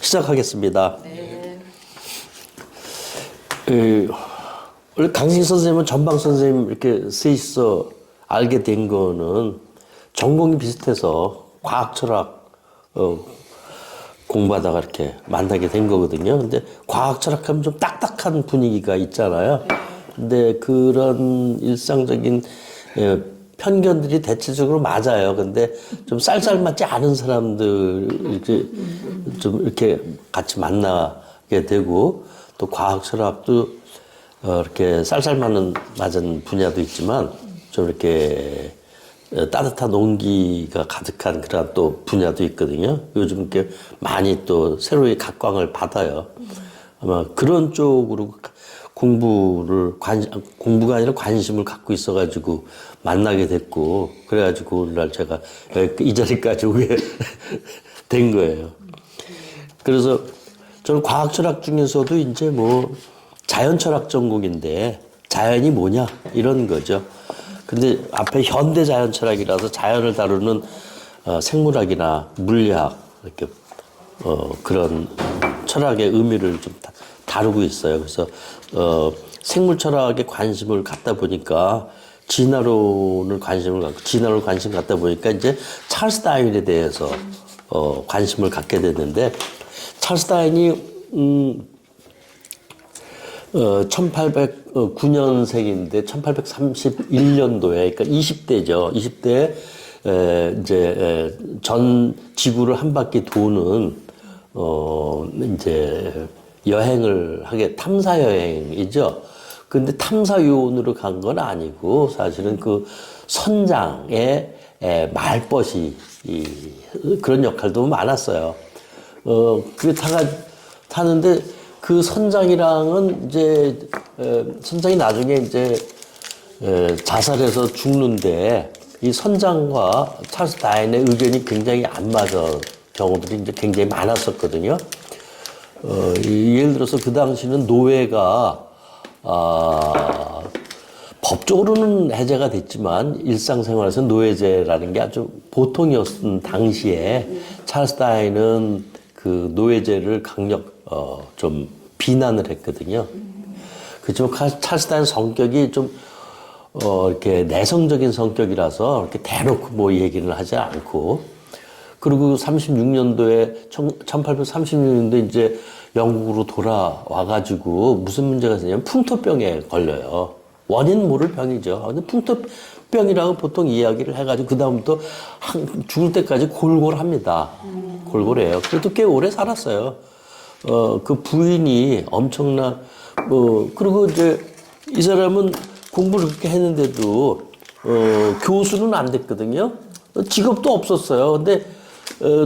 시작하겠습니다. 네. 원래 강신 선생님은 전방 선생님 이렇게 셋이서 알게 된 거는 전공이 비슷해서 과학 철학 공부하다가 이렇게 만나게 된 거거든요. 근데 과학 철학하면 좀 딱딱한 분위기가 있잖아요. 근데 그런 일상적인 편견들이 대체적으로 맞아요. 근데 좀 쌀쌀맞지 않은 사람들 이렇게 좀 이렇게 같이 만나게 되고 또 과학 철학도 이렇게 쌀쌀맞는 분야도 있지만 좀 이렇게 따뜻한 온기가 가득한 그런 또 분야도 있거든요. 요즘 이렇게 많이 또 새로이 각광을 받아요. 아마 그런 쪽으로 공부가 아니라 관심을 갖고 있어가지고 만나게 됐고, 그래가지고 오늘날 제가 이 자리까지 오게 된 거예요. 그래서 저는 과학 철학 중에서도 이제 뭐 자연 철학 전공인데 자연이 뭐냐 이런 거죠. 근데 앞에 현대 자연 철학이라서 자연을 다루는 생물학이나 물리학 이렇게 그런 철학의 의미를 좀 다루고 있어요. 그래서 생물 철학에 관심을 갖다 보니까 진화론을 관심 갖다 보니까 이제 찰스 다윈에 대해서 관심을 갖게 됐는데, 찰스 다윈이 1809년생인데 1831년도에, 그러니까 20대죠. 20대에 이제 전 지구를 한 바퀴 도는 이제 여행을 탐사 여행이죠. 근데 탐사 요원으로 간 건 아니고 사실은 그 선장의 말벗이 그런 역할도 많았어요. 그게 타는데 그 선장이랑은 이제 선장이 나중에 이제 자살해서 죽는데 이 선장과 찰스 다윈의 의견이 굉장히 안 맞은 경우들이 이제 굉장히 많았었거든요. 예를 들어서 그 당시는 노예가 법적으로는 해제가 됐지만 일상생활에서 노예제라는 게 아주 보통이었던 당시에 찰스 다윈은 그 노예제를 좀 비난을 했거든요. 그렇지만 찰스 다윈 성격이 좀 이렇게 내성적인 성격이라서 이렇게 대놓고 뭐 얘기를 하지 않고, 그리고 1836년도에 이제 영국으로 돌아와가지고 무슨 문제가 생기냐면 풍토병에 걸려요. 원인 모를 병이죠. 근데 풍토병이라고 보통 이야기를 해가지고 그다음부터 죽을 때까지 골골합니다. 골골해요. 그래도 꽤 오래 살았어요. 그 부인이 그리고 이제 이 사람은 공부를 그렇게 했는데도 교수는 안 됐거든요. 직업도 없었어요. 근데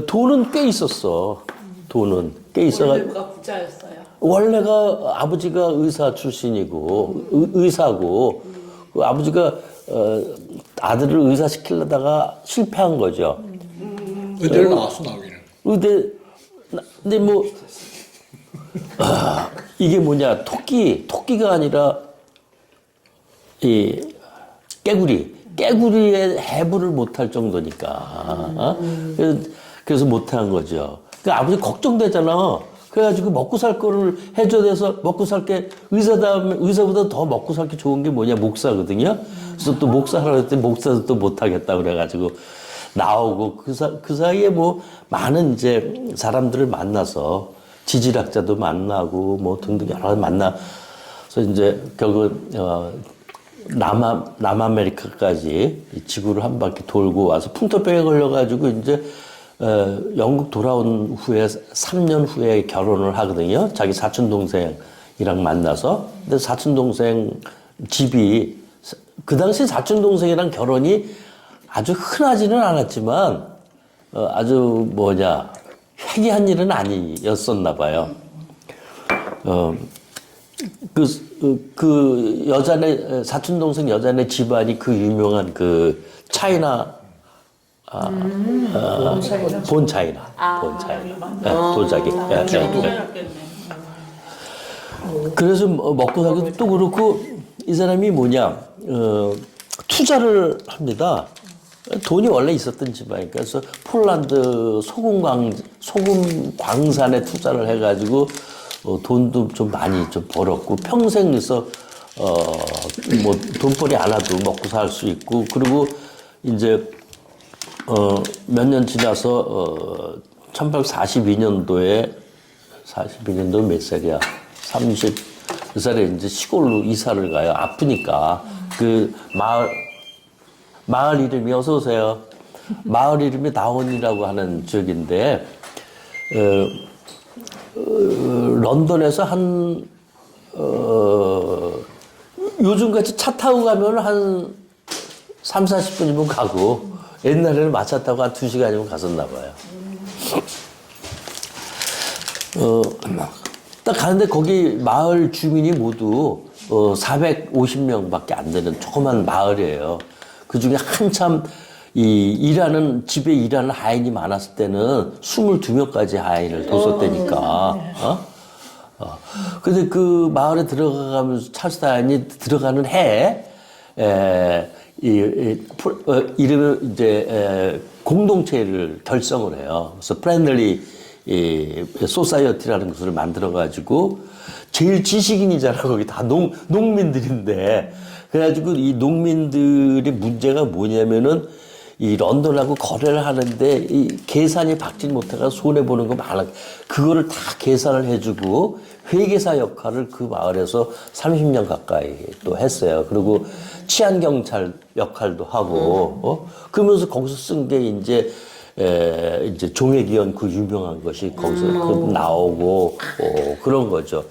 돈은 꽤 있었어. 돈은 꽤 있어가지고. 원래가 부자였어요. 원래가 아버지가 의사 출신이고 의사고, 그 아버지가 아들을 의사 시키려다가 실패한 거죠. 의대를 나왔어, 나오기는. 근데 뭐 이게 뭐냐, 토끼가 아니라 이 깨구리의 해부를 못할 정도니까 그래서 못한 거죠. 그 아버지 걱정되잖아. 그래가지고 먹고 살 거를 해줘야 돼서 먹고 살 게 의사보다 더 먹고 살 게 좋은 게 뭐냐, 목사거든요. 그래서 또 목사하라고 했더니 목사도 또 못하겠다 그래가지고 나오고, 그 사이에 뭐 많은 이제 사람들을 만나서 지질학자도 만나고 뭐 등등 여러 가지 만나서 이제 결국 남아메리카까지 지구를 한 바퀴 돌고 와서 풍토병에 걸려가지고 이제 영국 돌아온 후에 3년 후에 결혼을 하거든요. 자기 사촌 동생이랑 만나서. 근데 사촌 동생 집이, 그 당시 사촌 동생이랑 결혼이 아주 흔하지는 않았지만 아주 회개한 일은 아니었었나 봐요. 그 여자네, 사촌 동생 여자네 집안이 그 유명한 그 차이나 본 차이나. 도자기. 그래서 먹고 살기도 또 그렇고, 이 사람이 투자를 합니다. 돈이 원래 있었던 집안이니까. 그래서 폴란드 소금 광산에 투자를 해가지고 돈도 좀 많이 좀 벌었고 평생 그래서 뭐 돈벌이 안 하도 먹고 살 수 있고 그리고 이제 몇 년 지나서 1842년도에 42년도 몇 살이야? 30살에 이제 시골로 이사를 가요. 아프니까 그 마을 이름이 어서 오세요. 마을 이름이 나원이라고 하는 지역인데 런던에서 한 요즘같이 차 타고 가면 한 3, 40분이면 가고 옛날에는 마차 타고 한 2시간이면 갔었나 봐요. 딱 가는데 거기 마을 주민이 모두 450명밖에 안 되는 조그만 마을이에요. 그 중에 한참 집에 일하는 하인이 많았을 때는 22명까지 하인을 뒀었다니까. 근데 그 마을에 들어가면서 찰스 다인이 들어가는 해에 이름을 이제 공동체를 결성을 해요. 그래서 프렌들리 소사이어티라는 것을 만들어가지고 제일 지식인이잖아. 거기 다 농민들인데. 그래가지고 이 농민들의 문제가 뭐냐면은 이 런던하고 거래를 하는데 이 계산이 박지 못해가 손해보는 거 많아. 그거를 다 계산을 해주고 회계사 역할을 그 마을에서 30년 가까이 또 했어요. 그리고 치안경찰 역할도 하고, 그러면서 거기서 쓴 게 이제 종회기원 그 유명한 것이 거기서 나오고, 그런 거죠.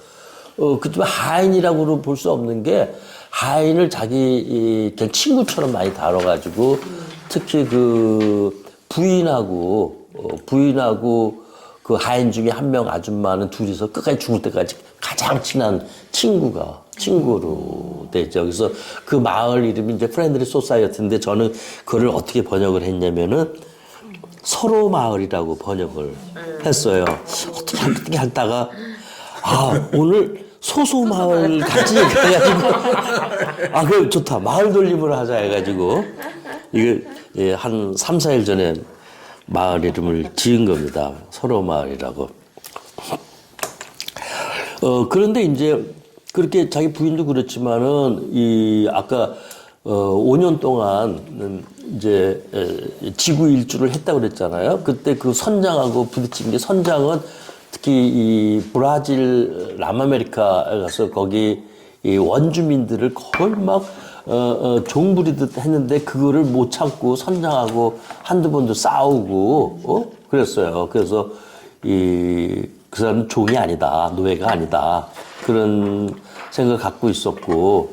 그렇지만 하인이라고 볼 수 없는 게 하인을 자기 그냥 친구처럼 많이 다뤄가지고 특히 그 부인하고 그 하인 중에 한 명 아줌마는 둘이서 끝까지 죽을 때까지 가장 친한 친구로 되죠. 그래서 그 마을 이름이 이제 프렌들리 소사이어티인데 저는 그걸 어떻게 번역을 했냐면은 서로 마을이라고 번역을 했어요. 어떻게 하다가 오늘 소소 마을 같이 해가지고 그럼 좋다. 마을 돌림을 하자 해가지고 이게 한 3, 4일 전에 마을 이름을 지은 겁니다. 서로 마을이라고. 그런데 이제 그렇게 자기 부인도 그렇지만은 아까 5년 동안 이제 지구 일주를 했다고 그랬잖아요. 그때 그 선장하고 부딪힌 게 선장은 특히 이 브라질 남아메리카에 가서 거기 이 원주민들을 거의 막 종부리듯 했는데 그거를 못 참고 선장하고 한두 번도 싸우고 그랬어요. 그래서 그 사람은 종이 아니다, 노예가 아니다 그런 생각을 갖고 있었고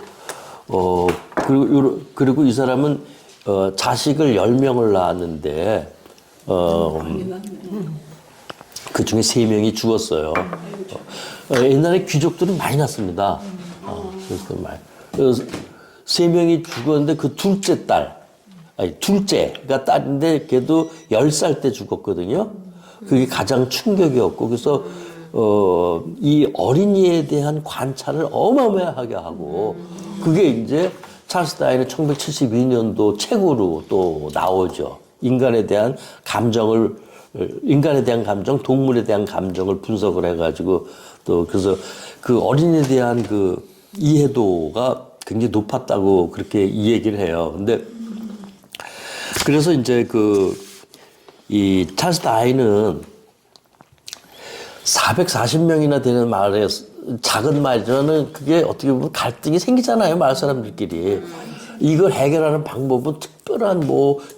그리고 이 사람은 자식을 10명을 낳았는데 그 중에 3명이 죽었어요. 옛날에 귀족들은 많이 낳습니다. 그래서 3명이 죽었는데 그 둘째가 딸인데 걔도 10살 때 죽었거든요. 그게 가장 충격이었고 그래서 이 어린이에 대한 관찰을 어마어마하게 하고 그게 이제 찰스 다윈의 1972년도 책으로 또 나오죠. 인간에 대한 감정, 동물에 대한 감정을 분석을 해가지고 또 그래서 그 어린이에 대한 그 이해도가 굉장히 높았다고 그렇게 이 얘기를 해요. 근데 그래서 이제 이 찰스 다윈은 440명이나 되는 마을에 작은 마을이라는 그게 어떻게 보면 갈등이 생기잖아요. 마을 사람들끼리. 이걸 해결하는 방법은 특별한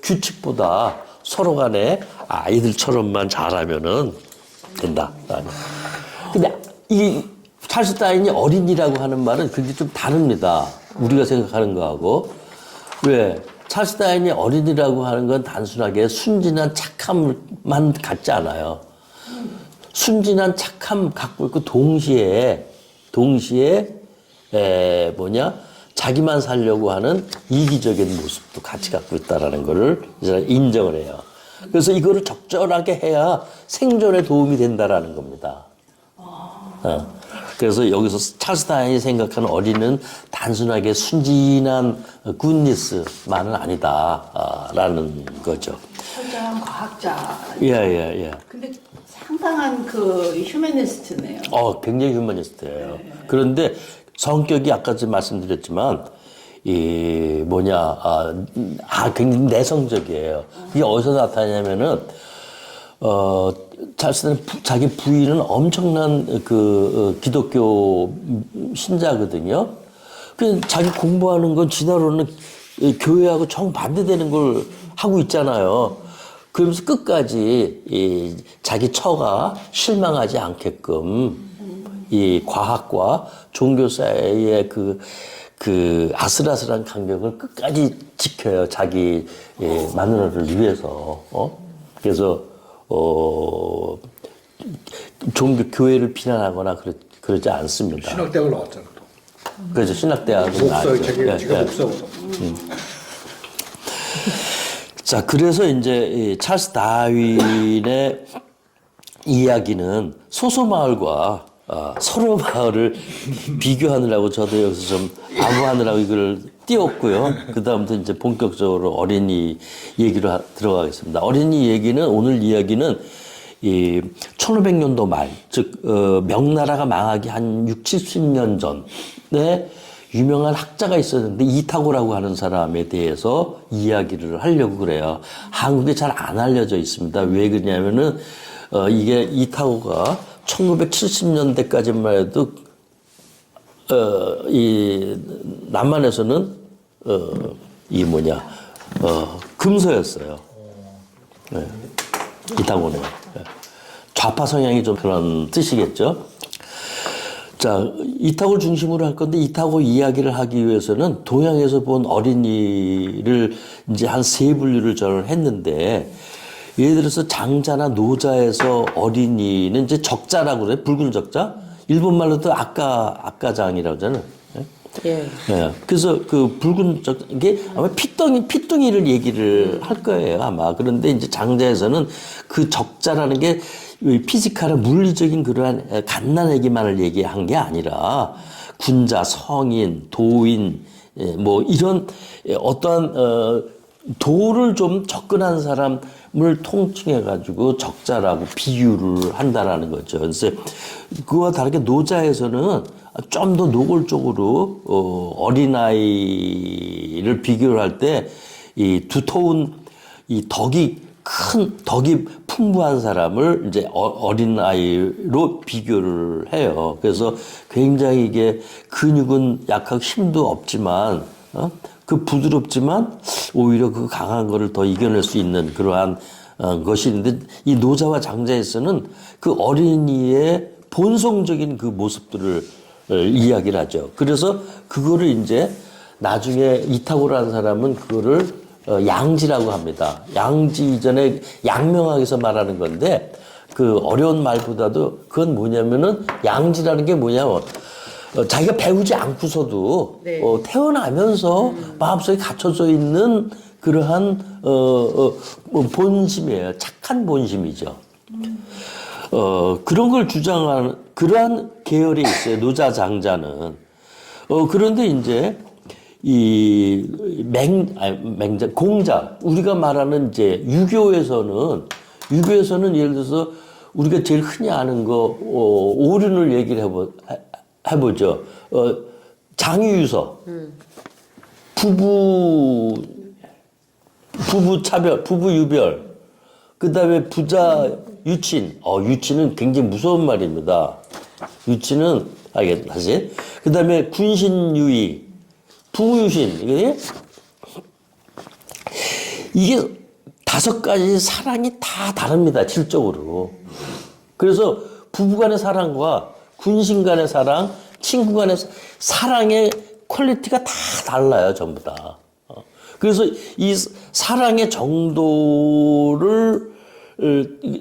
규칙보다 서로 간에 아이들처럼만 잘하면은 된다. 근데 이 찰스 다윈이 어린이라고 하는 말은 그게 좀 다릅니다. 우리가 생각하는 거하고. 왜? 찰스 다윈이 어린이라고 하는 건 단순하게 순진한 착함만 갖지 않아요. 순진한 착함 갖고 있고 동시에 자기만 살려고 하는 이기적인 모습도 같이 갖고 있다라는 거를 이제 인정을 해요. 그래서 이거를 적절하게 해야 생존에 도움이 된다라는 겁니다. 그래서 여기서 찰스 다윈이 생각하는 어린이는 단순하게 순진한 굿니스만은 아니다라는 거죠. 철저한 과학자. 예. 근데 상당한 그 휴머니스트네요. 굉장히 휴머니스트예요. 그런데 성격이 아까 좀 말씀드렸지만 굉장히 내성적이에요. 이게 어디서 나타나냐면은 찰스는 자기 부인은 엄청난 기독교 신자거든요. 그 자기 공부하는 건 진화론은 교회하고 정반대되는 걸 하고 있잖아요. 그러면서 끝까지 자기 처가 실망하지 않게끔 이 과학과 종교 사이의 그 아슬아슬한 간격을 끝까지 지켜요. 자기 마누라를 위해서. 그래서 종교 교회를 비난하거나 그러지 않습니다. 신학대학을 나왔잖아. 그래서 신학대학을 목사, 나왔죠. 자기가 목사거든. 자, 그래서 이제 이 찰스 다윈의 이야기는 소소마을과 서로 마을을 비교하느라고 저도 여기서 좀 아부하느라고 이걸 띄웠고요. 그 다음부터 이제 본격적으로 어린이 얘기로 들어가겠습니다. 어린이 얘기는, 오늘 이야기는 이 1500년도 말, 즉, 명나라가 망하기 한 60, 70년 전에 유명한 학자가 있었는데 이타고라고 하는 사람에 대해서 이야기를 하려고 그래요. 한국에 잘 안 알려져 있습니다. 왜 그러냐면은, 이게 이타고가 1970년대까지만 해도, 이 남한에서는, 금서였어요. 네. 이타고는. 좌파 성향이 좀 그런 뜻이겠죠. 자, 이타고를 중심으로 할 건데, 이타고 이야기를 하기 위해서는 동양에서 본 어린이를 이제 한 세 분류를 저는 했는데, 예를 들어서 장자나 노자에서 어린이는 이제 적자라고 그래요. 붉은 적자. 일본 말로도 아까장이라고 하잖아요. 예. 네. 그래서 그 붉은 적, 이게 아마 피뚱이를 얘기를 할 거예요, 아마. 그런데 이제 장자에서는 그 적자라는 게 피지컬한 물리적인 그러한 갓난아기만을 얘기한 게 아니라 군자, 성인, 도인, 뭐 이런 어떠한 도를 좀 접근한 사람을 통칭해가지고 적자라고 비유를 한다라는 거죠. 그래서 그와 다르게 노자에서는 좀 더 노골적으로 어린아이를 비교를 할 때 이 두터운 이 덕이 풍부한 사람을 이제 어린아이로 비교를 해요. 그래서 굉장히 이게 근육은 약하고 힘도 없지만, 그 부드럽지만 오히려 그 강한 거를 더 이겨낼 수 있는 그러한 것이 있는데, 이 노자와 장자에서는 그 어린이의 본성적인 그 모습들을 이야기를 하죠. 그래서 그거를 이제 나중에 이타고라는 사람은 그거를 양지라고 합니다. 양지 이전에 양명학에서 말하는 건데, 그 어려운 말보다도 그건 뭐냐면은 양지라는 게 뭐냐면 자기가 배우지 않고서도 네. 태어나면서 마음속에 갖춰져 있는 그러한 본심이에요. 착한 본심이죠. 그런 걸 주장하는 그러한 계열이 있어요. 노자 장자는. 그런데 이제 공자, 우리가 말하는 이제 유교에서는 예를 들어서 우리가 제일 흔히 아는 거, 오륜을 얘기를 해보죠. 장유유서. 부부차별, 부부유별. 그 다음에 부자 유친. 유친은 굉장히 무서운 말입니다. 유친은, 다시. 그 다음에 군신유의. 부유신. 이게 5가지 사랑이 다 다릅니다. 질적으로. 그래서 부부 간의 사랑과 군신 간의 사랑, 친구 간의 사랑의 퀄리티가 다 달라요. 전부 다. 그래서 이 사랑의 정도를,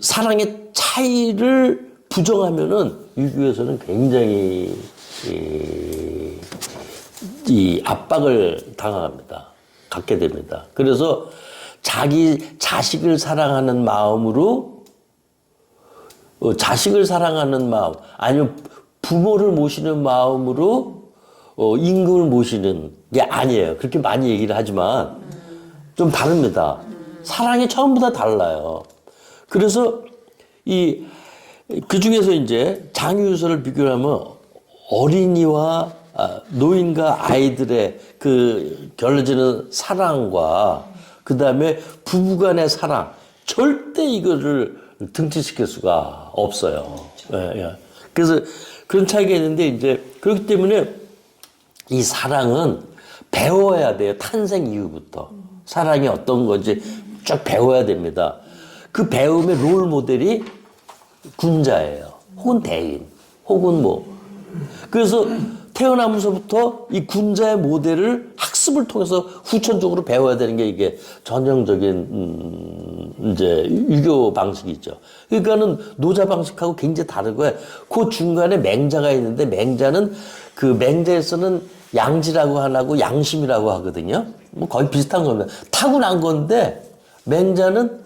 사랑의 차이를 부정하면은 유교에서는 굉장히 이 압박을 갖게 됩니다. 그래서 자기 자식을 사랑하는 마음으로, 자식을 사랑하는 마음, 아니면 부모를 모시는 마음으로 임금을 모시는 게 아니에요. 그렇게 많이 얘기를 하지만 좀 다릅니다. 사랑이 처음보다 달라요. 그래서 그 중에서 이제 장유유서를 비교하면 어린이와 노인과 아이들의 그 결러지는 사랑과 그 다음에 부부간의 사랑 절대 이거를 등치시킬 수가 없어요. 예, 예. 그래서 그런 차이가 있는데 이제 그렇기 때문에 이 사랑은 배워야 돼요. 탄생 이후부터 사랑이 어떤 건지 쭉 배워야 됩니다. 그 배움의 롤 모델이 군자예요. 혹은 대인, 혹은 뭐. 그래서 태어나면서부터 이 군자의 모델을 학습을 통해서 후천적으로 배워야 되는 게 이게 전형적인 이제 유교 방식이죠. 그러니까는 노자 방식하고 굉장히 다르고요. 그 중간에 맹자가 있는데 맹자는 그 맹자에서는 양지라고 하고 양심이라고 하거든요. 뭐 거의 비슷한 겁니다. 타고난 건데 맹자는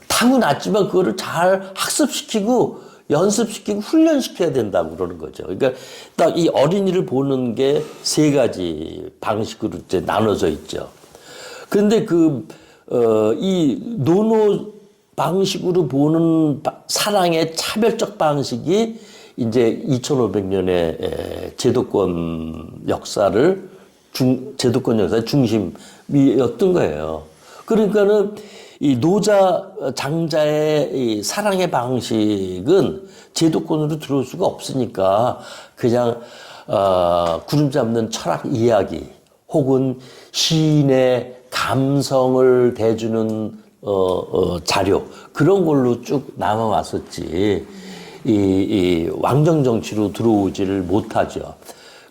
타고났지만 그거를 잘 학습시키고 연습시키고 훈련시켜야 된다고 그러는 거죠. 그러니까 딱 이 어린이를 보는 게 세 가지 방식으로 이제 나눠져 있죠. 그런데 이 노노 방식으로 보는 사랑의 차별적 방식이 이제 2500년의 제도권 역사의 중심이었던 거예요. 그러니까는 이 노자 장자의 이 사랑의 방식은 제도권으로 들어올 수가 없으니까 그냥 구름 잡는 철학 이야기 혹은 시인의 감성을 대주는 자료 그런 걸로 쭉 남아왔었지 이 왕정 정치로 들어오지를 못하죠.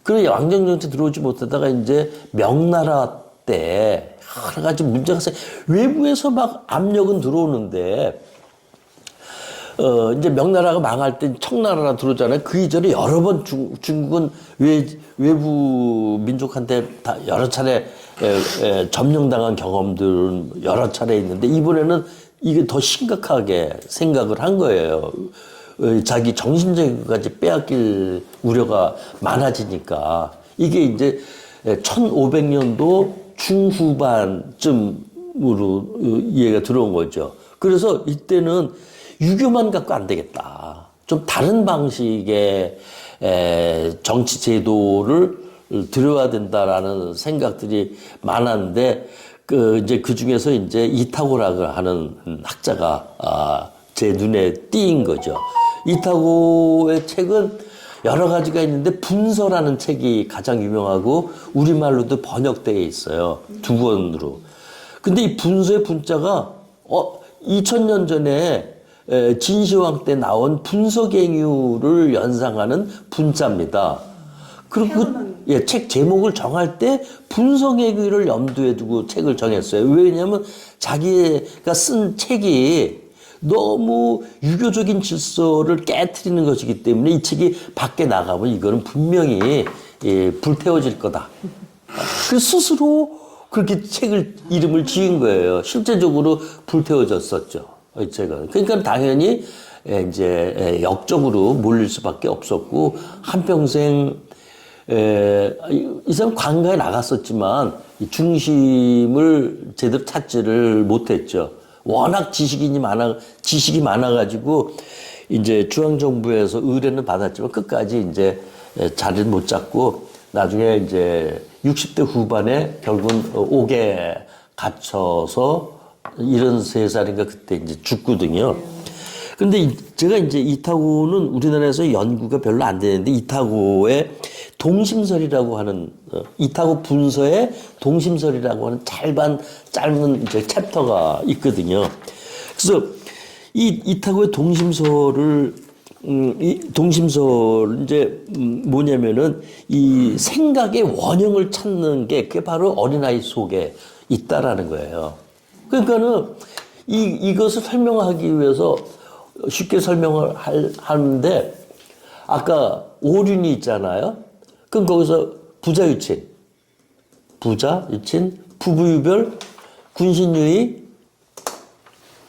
그래 왕정 정치 들어오지 못하다가 이제 명나라 때 여러 가지 문제가 생겨 외부에서 막 압력은 들어오는데 이제 명나라가 망할 때 청나라가 들어오잖아요. 그 이전에 여러 번 중국은 외부 민족한테 다 여러 차례 점령당한 경험들은 여러 차례 있는데 이번에는 이게 더 심각하게 생각을 한 거예요. 자기 정신적인까지 빼앗길 우려가 많아지니까 이게 이제 1500년도 중후반쯤으로 이해가 들어온 거죠. 그래서 이때는 유교만 갖고 안 되겠다. 좀 다른 방식의 정치 제도를 들여야 된다라는 생각들이 많았는데 이제 그 중에서 이제 이타고라고 하는 학자가 제 눈에 띄인 거죠. 이타고의 책은 여러 가지가 있는데 분서라는 책이 가장 유명하고 우리말로도 번역되어 있어요. 2권으로. 근데 이 분서의 분자가 2000년 전에 진시황 때 나온 분서갱유를 연상하는 분자입니다. 그리고 책 제목을 정할 때 분서갱유를 염두에 두고 책을 정했어요. 왜냐하면 자기가 쓴 책이 너무 유교적인 질서를 깨트리는 것이기 때문에 이 책이 밖에 나가면 이거는 분명히 불태워질 거다. 그 스스로 그렇게 이름을 지은 거예요. 실제적으로 불태워졌었죠. 이 책은. 그러니까 당연히 이제 역적으로 몰릴 수밖에 없었고 한평생 이 사람 관가에 나갔었지만 중심을 제대로 찾지를 못했죠. 워낙 지식이 많아가지고 이제 중앙정부에서 의뢰는 받았지만 끝까지 이제 자리를 못 잡고 나중에 이제 60대 후반에 결국은 옥에 갇혀서 73살인가 그때 이제 죽거든요. 근데 제가 이제 이타고는 우리나라에서 연구가 별로 안 되는데 이타고의 동심설이라고 하는 이타고 분서의 동심설이라고 하는 짧은 이제 챕터가 있거든요. 그래서 이 이타고의 동심설을 이제 뭐냐면은 이 생각의 원형을 찾는 게 그게 바로 어린아이 속에 있다라는 거예요. 그러니까는 이것을 설명하기 위해서 쉽게 설명을 하는데 아까 오륜이 있잖아요. 그럼 거기서 부자유친, 부부유별, 군신유의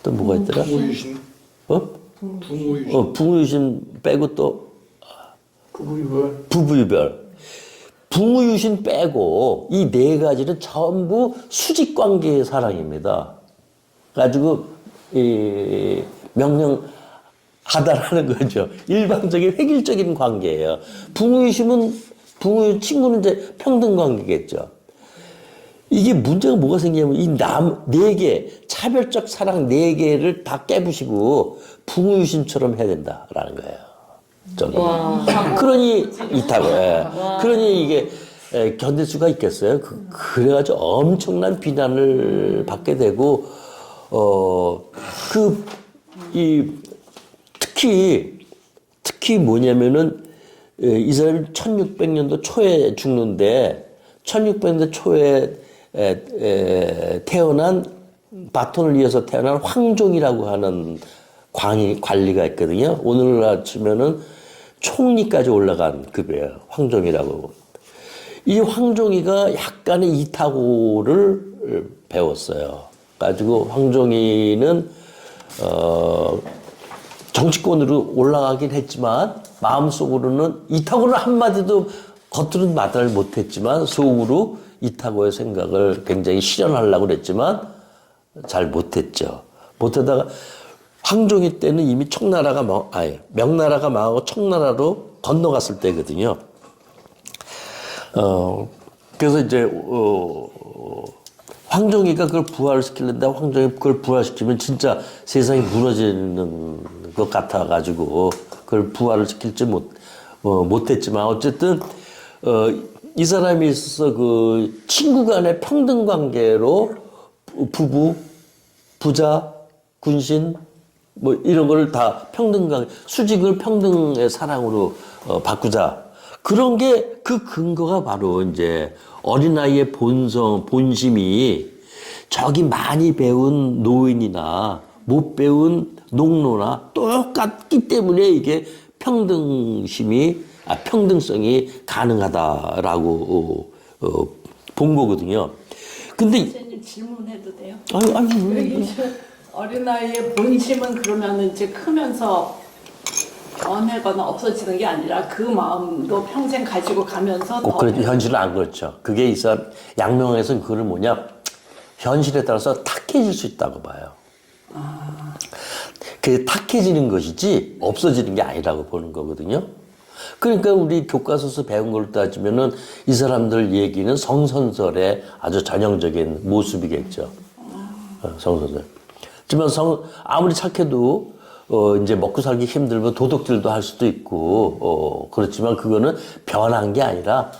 또 뭐가 있더라? 부모유신. 부모유신 빼고 또 부부유별. 부부유별. 부무유신 빼고 이 네 가지는 전부 수직관계의 사랑입니다. 가지고 명령하다라는 거죠. 일방적인 획일적인 관계예요. 부무 친구는 이제 평등 관계겠죠. 이게 문제가 뭐가 생기냐면 이 네 개, 차별적 사랑 네 개를 다 깨부시고 부무유신처럼 해야 된다라는 거예요. 저는. 그러니 이타고, 그러니 이게 견딜 수가 있겠어요? 그래가지고 엄청난 비난을 받게 되고, 특히 뭐냐면은, 이 사람이 1600년도 초에 죽는데, 1600년도 초에 태어난, 바톤을 이어서 태어난 황종이라고 하는 관리가 있거든요. 오늘날 치면은 총리까지 올라간 급이에요. 황종이라고. 이 황종이가 약간의 이타고를 배웠어요. 가지고 황종이는 정치권으로 올라가긴 했지만 마음속으로는 이타고를 한마디도 겉으로는 말을 못했지만 속으로 이타고의 생각을 굉장히 실현하려고 그랬지만 잘 못했죠. 못하다가 황종이 때는 이미 명나라가 망하고 청나라로 건너갔을 때거든요. 그래서 이제 황종이가 그걸 부활시키려는데 황종이 그걸 부활시키면 진짜 세상이 무너지는 것 같아가지고 그걸 부활을 시킬지 못했지만 어쨌든 이 사람이 있어서 그 친구 간의 평등 관계로 부부, 부자, 군신 뭐 이런 걸 다 평등관 수직을 평등의 사랑으로 바꾸자. 그런 게 그 근거가 바로 이제 어린아이의 본심이 저기 많이 배운 노인이나 못 배운 농노나 똑같기 때문에 이게 평등성이 가능하다라고 본 거거든요. 근데 선생님 질문해도 돼요? 아니. 어린아이의 본심은 그러면 이제 크면서 변하거나 없어지는 게 아니라 그 마음도 평생 가지고 가면서 꼭 그렇죠. 현실은 안 그렇죠. 그게 있어 양명에서는 그거를 뭐냐 현실에 따라서 탁해질 수 있다고 봐요. 그게 탁해지는 것이지 없어지는 게 아니라고 보는 거거든요. 그러니까 우리 교과서에서 배운 걸 따지면은 이 사람들 얘기는 성선설의 아주 전형적인 모습이겠죠. 성선설. 하지만 아무리 착해도 이제 먹고 살기 힘들면 도둑질도 할 수도 있고 그렇지만 그거는 변한 게 아니라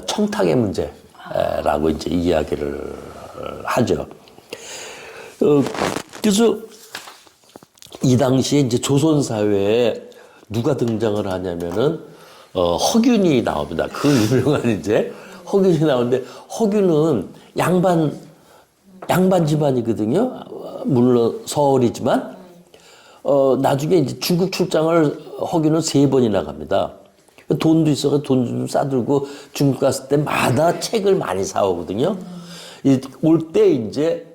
청탁의 문제라고 이제 이야기를 하죠. 그래서 이 당시에 이제 조선 사회에 누가 등장을 하냐면은 허균이 나옵니다. 그 유명한 이제 허균이 나오는데 허균은 양반 집안이거든요. 물론 서울이지만 나중에 이제 중국 출장을 허균은 3번이나 갑니다. 돈도 있어서 돈 좀 싸들고 중국 갔을 때마다 책을 많이 사오거든요. 올 때 이제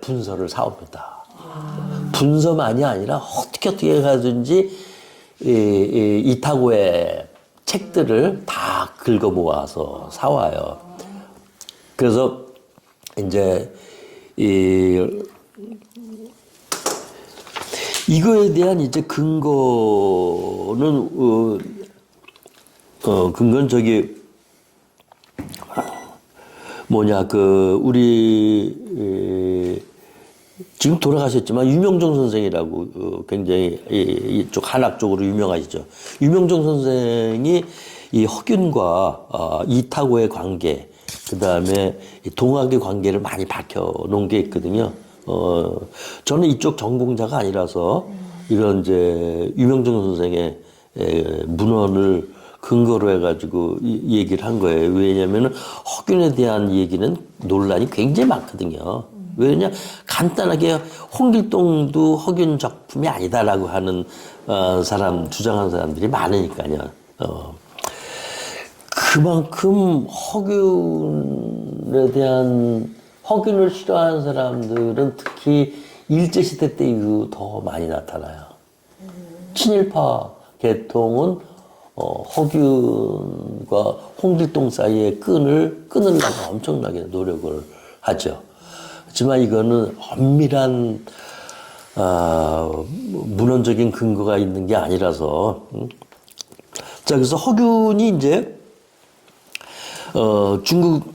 분서를 사옵니다. 분서만이 아니라 어떻게 해가든지 이타고의 책들을 다 긁어 모아서 사와요. 그래서 이제 이거에 대한 이제 근거는 근거는 저기 우리 지금 돌아가셨지만 유명정 선생이라고 굉장히 이쪽 한학 쪽으로 유명하시죠. 유명정 선생이 이 허균과 이타고의 관계, 그 다음에 동학의 관계를 많이 밝혀놓은 게 있거든요. 저는 이쪽 전공자가 아니라서 이런 이제 유명정 선생의 문헌을 근거로 해가지고 얘기를 한 거예요. 왜냐면은 허균에 대한 얘기는 논란이 굉장히 많거든요. 왜냐 간단하게 홍길동도 허균 작품이 아니다라고 하는 주장하는 사람들이 많으니까요. 그만큼 허균을 싫어하는 사람들은 특히 일제시대 때 이후 더 많이 나타나요. 친일파 계통은 허균과 홍길동 사이의 끈을 끊으려고 엄청나게 노력을 하죠. 하지만 이거는 엄밀한 문헌적인 근거가 있는 게 아니라서. 자, 그래서 허균이 이제 중국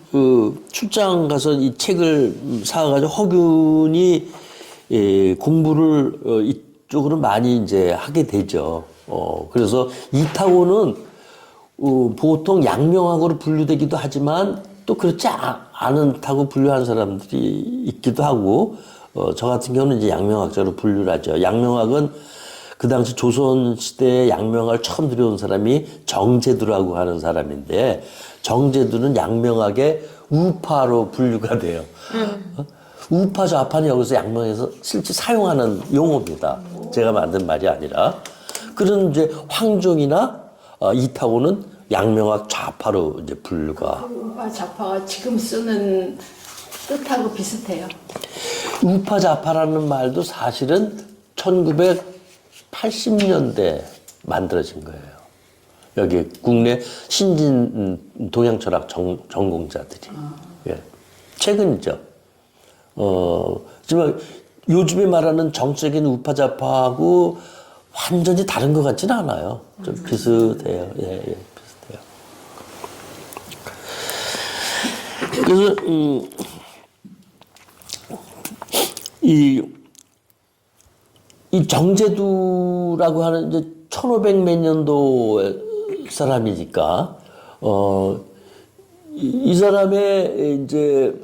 출장 가서 이 책을 사가지고 허균이 공부를 이쪽으로 많이 이제 하게 되죠. 그래서 이타고는 보통 양명학으로 분류되기도 하지만 또 그렇지 않다고 분류하는 사람들이 있기도 하고, 저 같은 경우는 이제 양명학자로 분류를 하죠. 양명학은 그 당시 조선시대에 양명학을 처음 들여온 사람이 정제두라고 하는 사람인데, 정제두는 양명학의 우파로 분류가 돼요. 우파 좌파는 여기서 양명에서 실제 사용하는 용어입니다. 제가 만든 말이 아니라. 그런 이제 황종이나 이타고는 양명학 좌파로 이제 분류가. 우파 좌파가 지금 쓰는 뜻하고 비슷해요. 우파 좌파라는 말도 사실은 1980년대 만들어진 거예요. 여기 국내 신진 동양철학 전공자들이. 예. 최근이죠. 하지만 요즘에 말하는 정적인 우파 좌파하고 완전히 다른 것 같지는 않아요. 좀 비슷해요. 예, 비슷해요. 그래서 이 정제두라고 하는 이제 1500 몇 년도 사람이니까 이 사람의 이제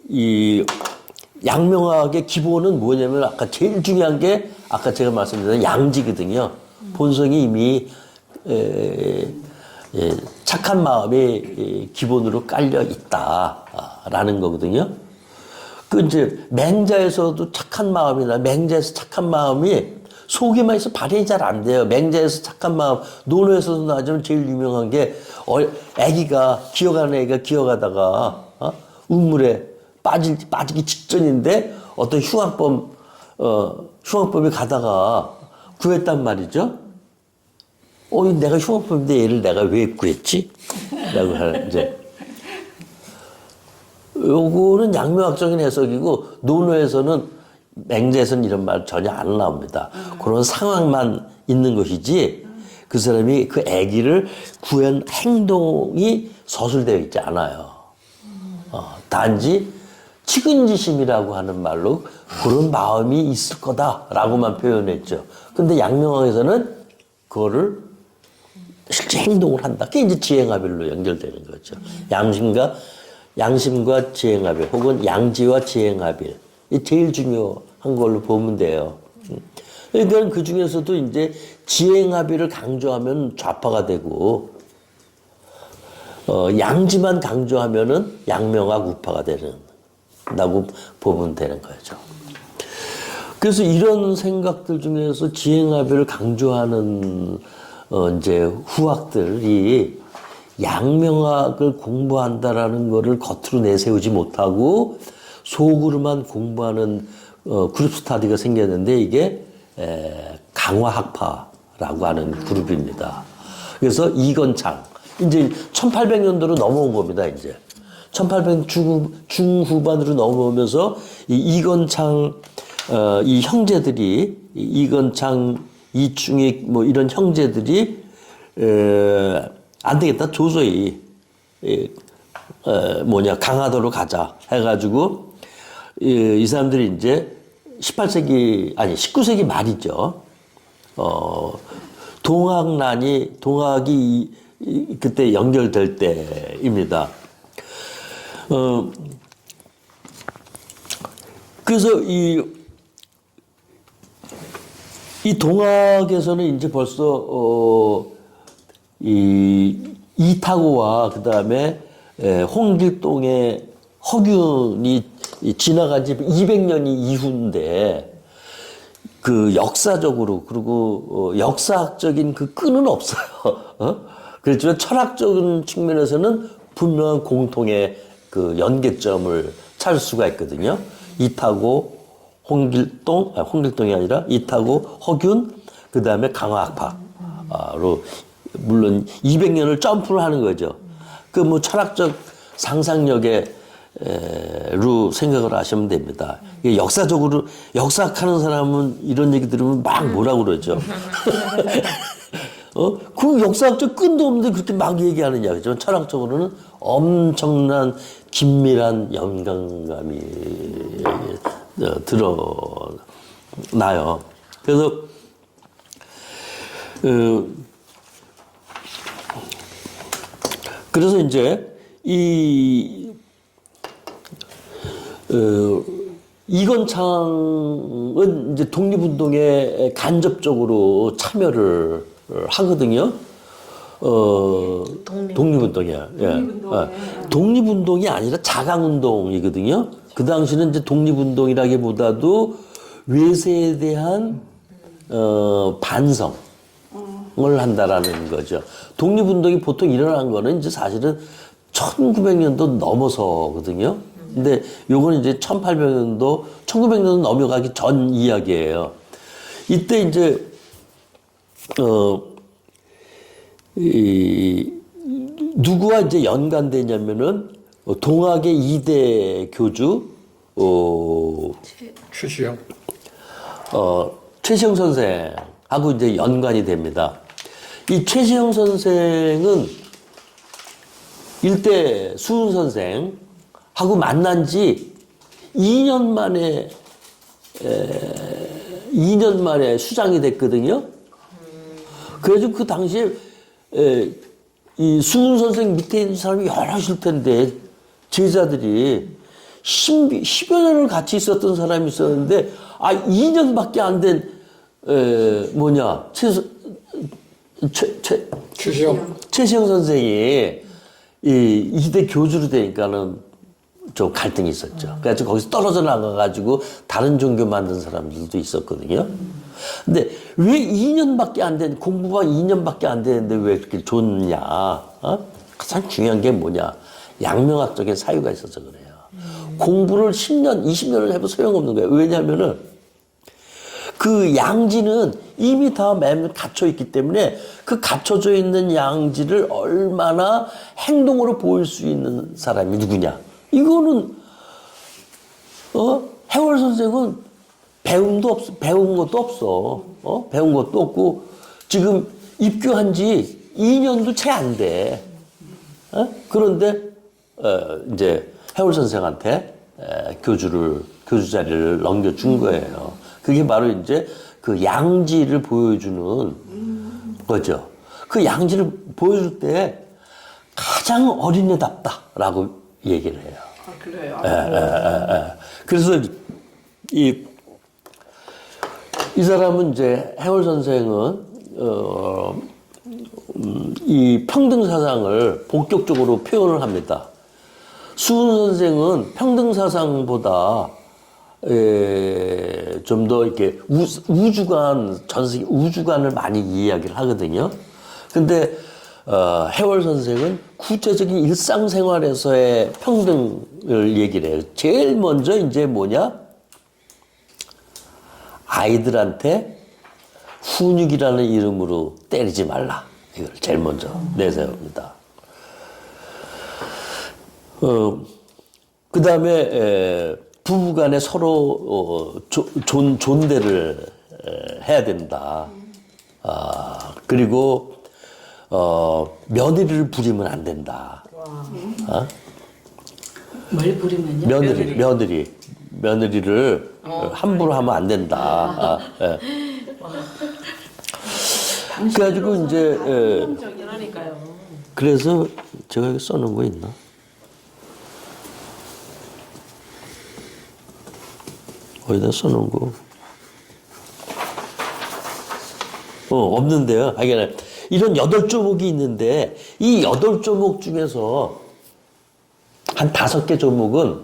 이 양명학의 기본은 뭐냐면 아까 제일 중요한 게 아까 제가 말씀드린 양지거든요. 본성이 이미 착한 마음이 기본으로 깔려 있다라는 거거든요. 그 이제 맹자에서도 착한 마음이나 맹자에서 착한 마음이 속에만 있어 발현이 잘 안 돼요. 맹자에서 착한 마음, 논어에서도 나오지만 제일 유명한 게 애기가 기어가는 애기가 기어가다가 우물에 빠지기 직전인데 어떤 흉악범이 가다가 구했단 말이죠. 내가 흉악범인데 얘를 내가 왜 구했지? 라고 하는 이제. 요거는 양명학적인 해석이고 논어에서는 맹자에서는 이런 말 전혀 안 나옵니다. 그런 상황만 있는 것이지 그 사람이 그 아기를 구한 행동이 서술되어 있지 않아요. 단지 측은지심이라고 하는 말로 그런 마음이 있을 거다라고만 표현했죠. 근데 양명학에서는 그거를 실제 행동을 한다. 그게 이제 지행합일로 연결되는 거죠. 양심과 지행합일 혹은 양지와 지행합일. 이 제일 중요한 걸로 보면 돼요. 그러니까 그 중에서도 이제 지행합일을 강조하면 좌파가 되고, 양지만 강조하면은 양명학 우파가 된다고 보면 되는 거죠. 그래서 이런 생각들 중에서 지행합일을 강조하는 이제 후학들이 양명학을 공부한다라는 거를 겉으로 내세우지 못하고 속으로만 공부하는 그룹 스타디가 생겼는데 이게 강화학파라고 하는 그룹입니다. 그래서 이건창 이제 1800년도로 넘어온 겁니다. 이제 1800 중후반으로 넘어오면서 이건창 이 형제들이 이건창 이충익 뭐 이런 형제들이 안 되겠다 도저히 강화도로 가자 해가지고 이 사람들이 이제 18세기 아니 19세기 말이죠. 동학이 그때 연결될 때입니다. 그래서 이 동학에서는 이제 벌써 이타고와 그 다음에 홍길동의 허균이 지나간 지 200년이 이후인데 그 역사적으로 그리고 역사학적인 그 끈은 없어요. 그렇지만 철학적인 측면에서는 분명한 공통의 그 연계점을 찾을 수가 있거든요. 이타고 홍길동이 아니라 이타고 허균 그 다음에 강화학파로 물론 200년을 점프를 하는 거죠. 그 뭐 철학적 상상력에 로 생각을 하시면 됩니다. 이게 역사적으로 역사하는 사람은 이런 얘기 들으면 막 뭐라고 그러죠. 그 역사학적 끈도 없는데 그렇게 막 얘기하느냐. 그죠? 철학적으로는 엄청난 긴밀한 연관감이 드러나요. 그래서, 그래서 이제 이건창은 이제 독립운동에 간접적으로 참여를 하거든요. 독립운동이야. 예. 독립운동이 아니라 자강운동이거든요. 그 당시는 이제 독립운동이라기보다도 외세에 대한 반성을 한다라는 거죠. 독립운동이 보통 일어난 거는 이제 사실은 1900년도 넘어서거든요. 근데 요거는 이제 1800년도, 1900년도 넘어가기 전 이야기예요. 이때 이제, 누구와 이제 연관되냐면은, 동학의 2대 교주, 최시영. 최시영 선생하고 이제 연관이 됩니다. 이 최시영 선생은 일대 수훈 선생하고 만난 지 2년 만에 수장이 됐거든요. 그래가지고 그 당시에 이 수훈 선생 밑에 있는 사람이 여럿일 텐데 제자들이 10여 년을 같이 있었던 사람이 있었는데 2년밖에 안 된 최시영 선생이 이 이대 교주로 되니까는 좀 갈등이 있었죠. 그래서 거기서 떨어져 나가가지고 다른 종교 만든 사람들도 있었거든요. 근데 왜 2년밖에 안 된, 공부가 2년밖에 안 되는데 왜 그렇게 좋냐? 가장 중요한 게 뭐냐? 양명학적인 사유가 있어서 그래요. 공부를 10년, 20년을 해도 소용없는 거예요. 왜냐면은 그 양지는 이미 다 갇혀 있기 때문에 그 갇혀져 있는 양지를 얼마나 행동으로 보일 수 있는 사람이 누구냐. 이거는, 해월 선생은 배운 것도 없어. 배운 것도 없고, 지금 입교한 지 2년도 채 안 돼. 그런데, 이제 해월 선생한테 교주 자리를 넘겨준 거예요. 그게 바로 이제 그 양지를 보여주는 거죠. 그 양지를 보여줄 때 가장 어린애답다라고 얘기를 해요. 그래요? 그래서 이 사람은 이제 해월 선생은 이 평등 사상을 본격적으로 표현을 합니다. 수훈 선생은 평등 사상보다 좀 더 이렇게 우주관을 많이 이야기를 하거든요. 근데 해월 선생은 구체적인 일상생활에서의 평등을 얘기를 해요. 제일 먼저 이제 뭐냐? 아이들한테 훈육이라는 이름으로 때리지 말라. 이걸 제일 먼저 내세웁니다. 그 다음에 부부간에 서로 존대를 해야 된다. 그리고 며느리를 부리면 안 된다. 뭘 부리면요? 며느리를 함부로 하면 안 된다. 그래가지고 이제 그러니까요. 그래서 제가 여기 써놓은 거 있나? 어디다 써놓은 거? 없는데요. 하여간 이런 8조목이 있는데 이 8조목 중에서 한 5개 조목은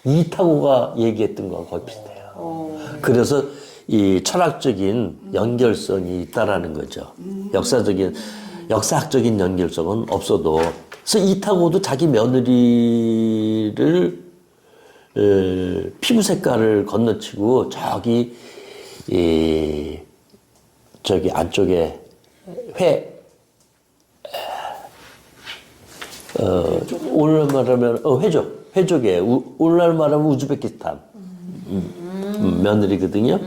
이타고가 얘기했던 거와 거의 비슷해요. 그래서 이 철학적인 연결성이 있다라는 거죠. 역사학적인 연결성은 없어도. 그래서 이타고도 자기 며느리를 피부 색깔을 건너치고 저기 안쪽에 오늘날 말하면 회족이에요. 오늘날 말하면 우즈베키스탄 며느리거든요.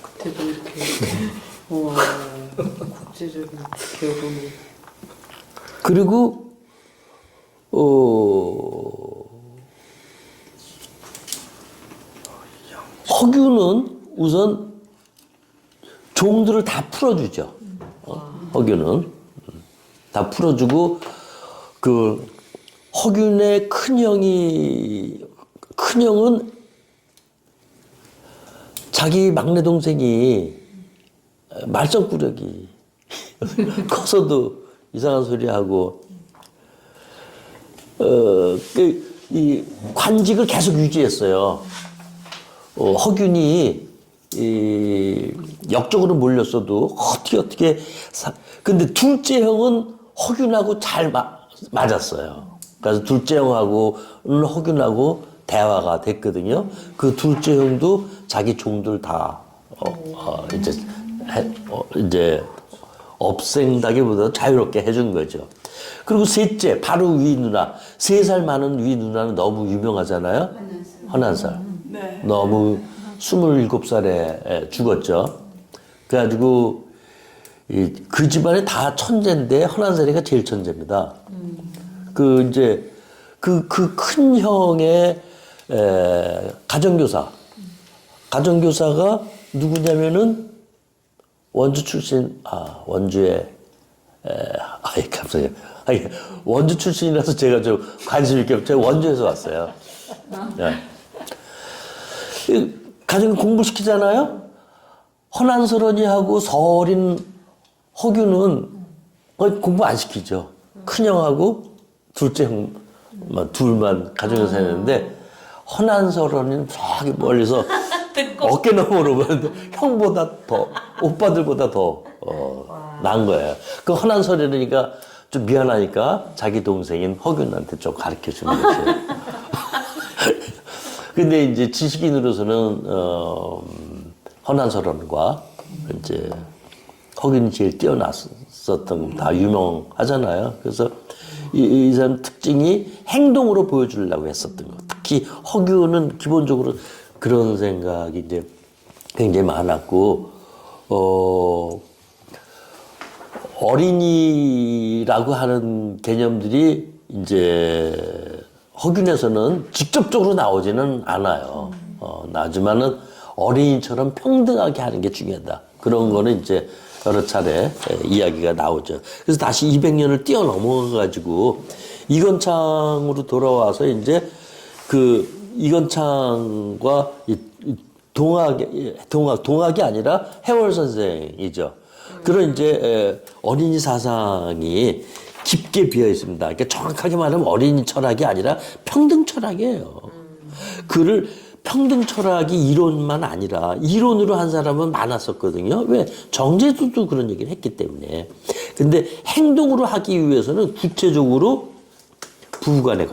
그때도 이렇게 와 국제적인 결혼이. 그리고 허균은 우선 종들을 다 풀어주죠. 허균은 다 풀어주고 그 허균의 큰형은 자기 막내 동생이 말썽꾸러기 커서도 이상한 소리 하고 이 관직을 계속 유지했어요. 허균이 역적으로 몰렸어도 어떻게 근데 둘째 형은 허균하고 잘 맞았어요. 그래서 둘째 형하고는 허균하고 대화가 됐거든요. 그 둘째 형도 자기 종들 다 이제 없앤다기보다 자유롭게 해준 거죠. 그리고 셋째 바로 위 누나 3살 많은 위 누나는 너무 유명하잖아요. 헌한설. 네. 너무 27살에 죽었죠. 그래가지고 그 집안에 다 천재인데 헌한설이가 제일 천재입니다. 그 이제 그 큰 형의 가정교사가 누구냐면은 원주 출신 원주에 갑자기 원주 출신이라서 제가 좀 관심 있게 제가 원주에서 왔어요. 네. 가정에 공부시키잖아요. 헌한설언이하고 서어린 허균은 공부 안 시키죠. 큰형하고 둘째 형만 둘만 가정에서 사는데 헌한설언은 저기 멀리서 어깨 너머로 보는데 형보다 더 오빠들보다 더 나은 거예요. 그 헌한설이니까 좀 미안하니까 자기 동생인 허균한테 좀 가르쳐 주는 거죠. 근데 이제 지식인으로서는 헌한설언과 이제 허균이 제일 뛰어났었던 다 유명하잖아요. 그래서 이 사람 특징이 행동으로 보여주려고 했었던 거. 특히 허균은 기본적으로 그런 생각이 이제 굉장히 많았고 어린이라고 하는 개념들이 이제 허균에서는 직접적으로 나오지는 않아요. 나지만은 어린이처럼 평등하게 하는 게 중요하다. 그런 거는 이제 여러 차례 이야기가 나오죠. 그래서 다시 200년을 뛰어넘어가지고 이건창으로 돌아와서 이제 그 이건창과 동학이 아니라 해월 선생이죠. 그런 이제 어린이 사상이 깊게 비어 있습니다. 그러니까 정확하게 말하면 어린이 철학이 아니라 평등 철학이에요. 그를 평등 철학이 이론만 아니라 이론으로 한 사람은 많았었거든요. 왜? 정제도도 그런 얘기를 했기 때문에. 근데 행동으로 하기 위해서는 구체적으로 부부간에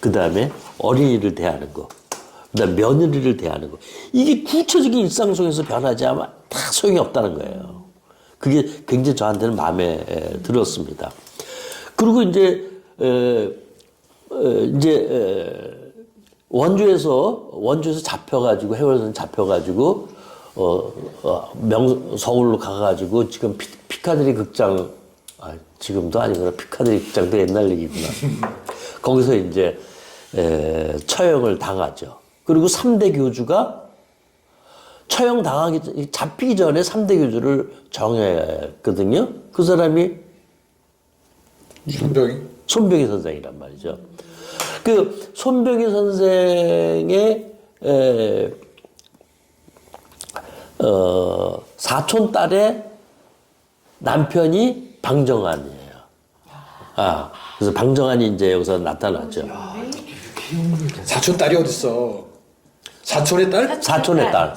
그 다음에 어린이를 대하는 거, 그 다음에 며느리를 대하는 거. 이게 구체적인 일상 속에서 변하지 않으면 다 소용이 없다는 거예요. 그게 굉장히 저한테는 마음에 들었습니다. 그리고 이제 원주에서 잡혀가지고 해월선 잡혀가지고 서울로 가가지고 지금 피카디리 극장 지금도 아니구나. 피카디리 극장도 옛날 얘기구나. 거기서 이제 처형을 당하죠. 그리고 3대 교주가 처형 잡히기 전에 3대 교주를 정했거든요. 그 사람이 손병희 선생이란 말이죠. 그 손병희 선생의 사촌 딸의 남편이 방정환이에요. 그래서 방정환이 이제 여기서 나타났죠. 사촌 딸이 어딨어? 사촌의 딸? 사촌의 딸.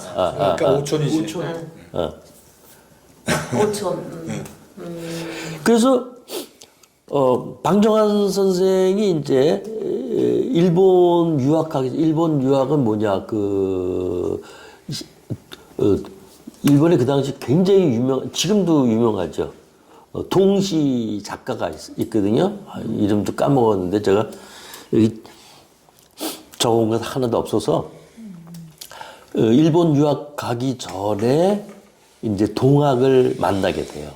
그러니까 오촌이지. 오촌. 그래서 방정환 선생이 이제 일본 유학은 뭐냐 일본에 그 당시 굉장히 지금도 유명하죠. 동시 작가가 있거든요. 이름도 까먹었는데 제가 여기 적은 것 하나도 없어서 일본 유학 가기 전에 이제 동학을 만나게 돼요.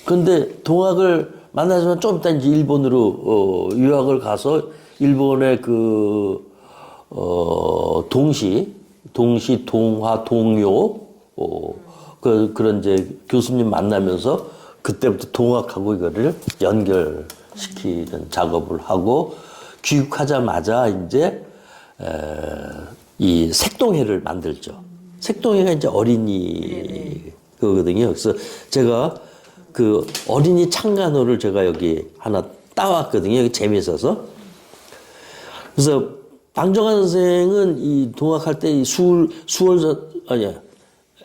그런데 동학을 만나지만 좀 이따 이제 일본으로 유학을 가서 일본의 동시 동화 동요 그런 이제 교수님 만나면서 그때부터 동학하고 이거를 연결시키는 작업을 하고 귀국하자마자 이제 이 색동회를 만들죠. 색동회가 이제 어린이 그거거든요. 그래서 제가 그 어린이 창간호를 제가 여기 하나 따왔거든요. 여기 재미있어서. 그래서 방정환 선생은 이 동학할 때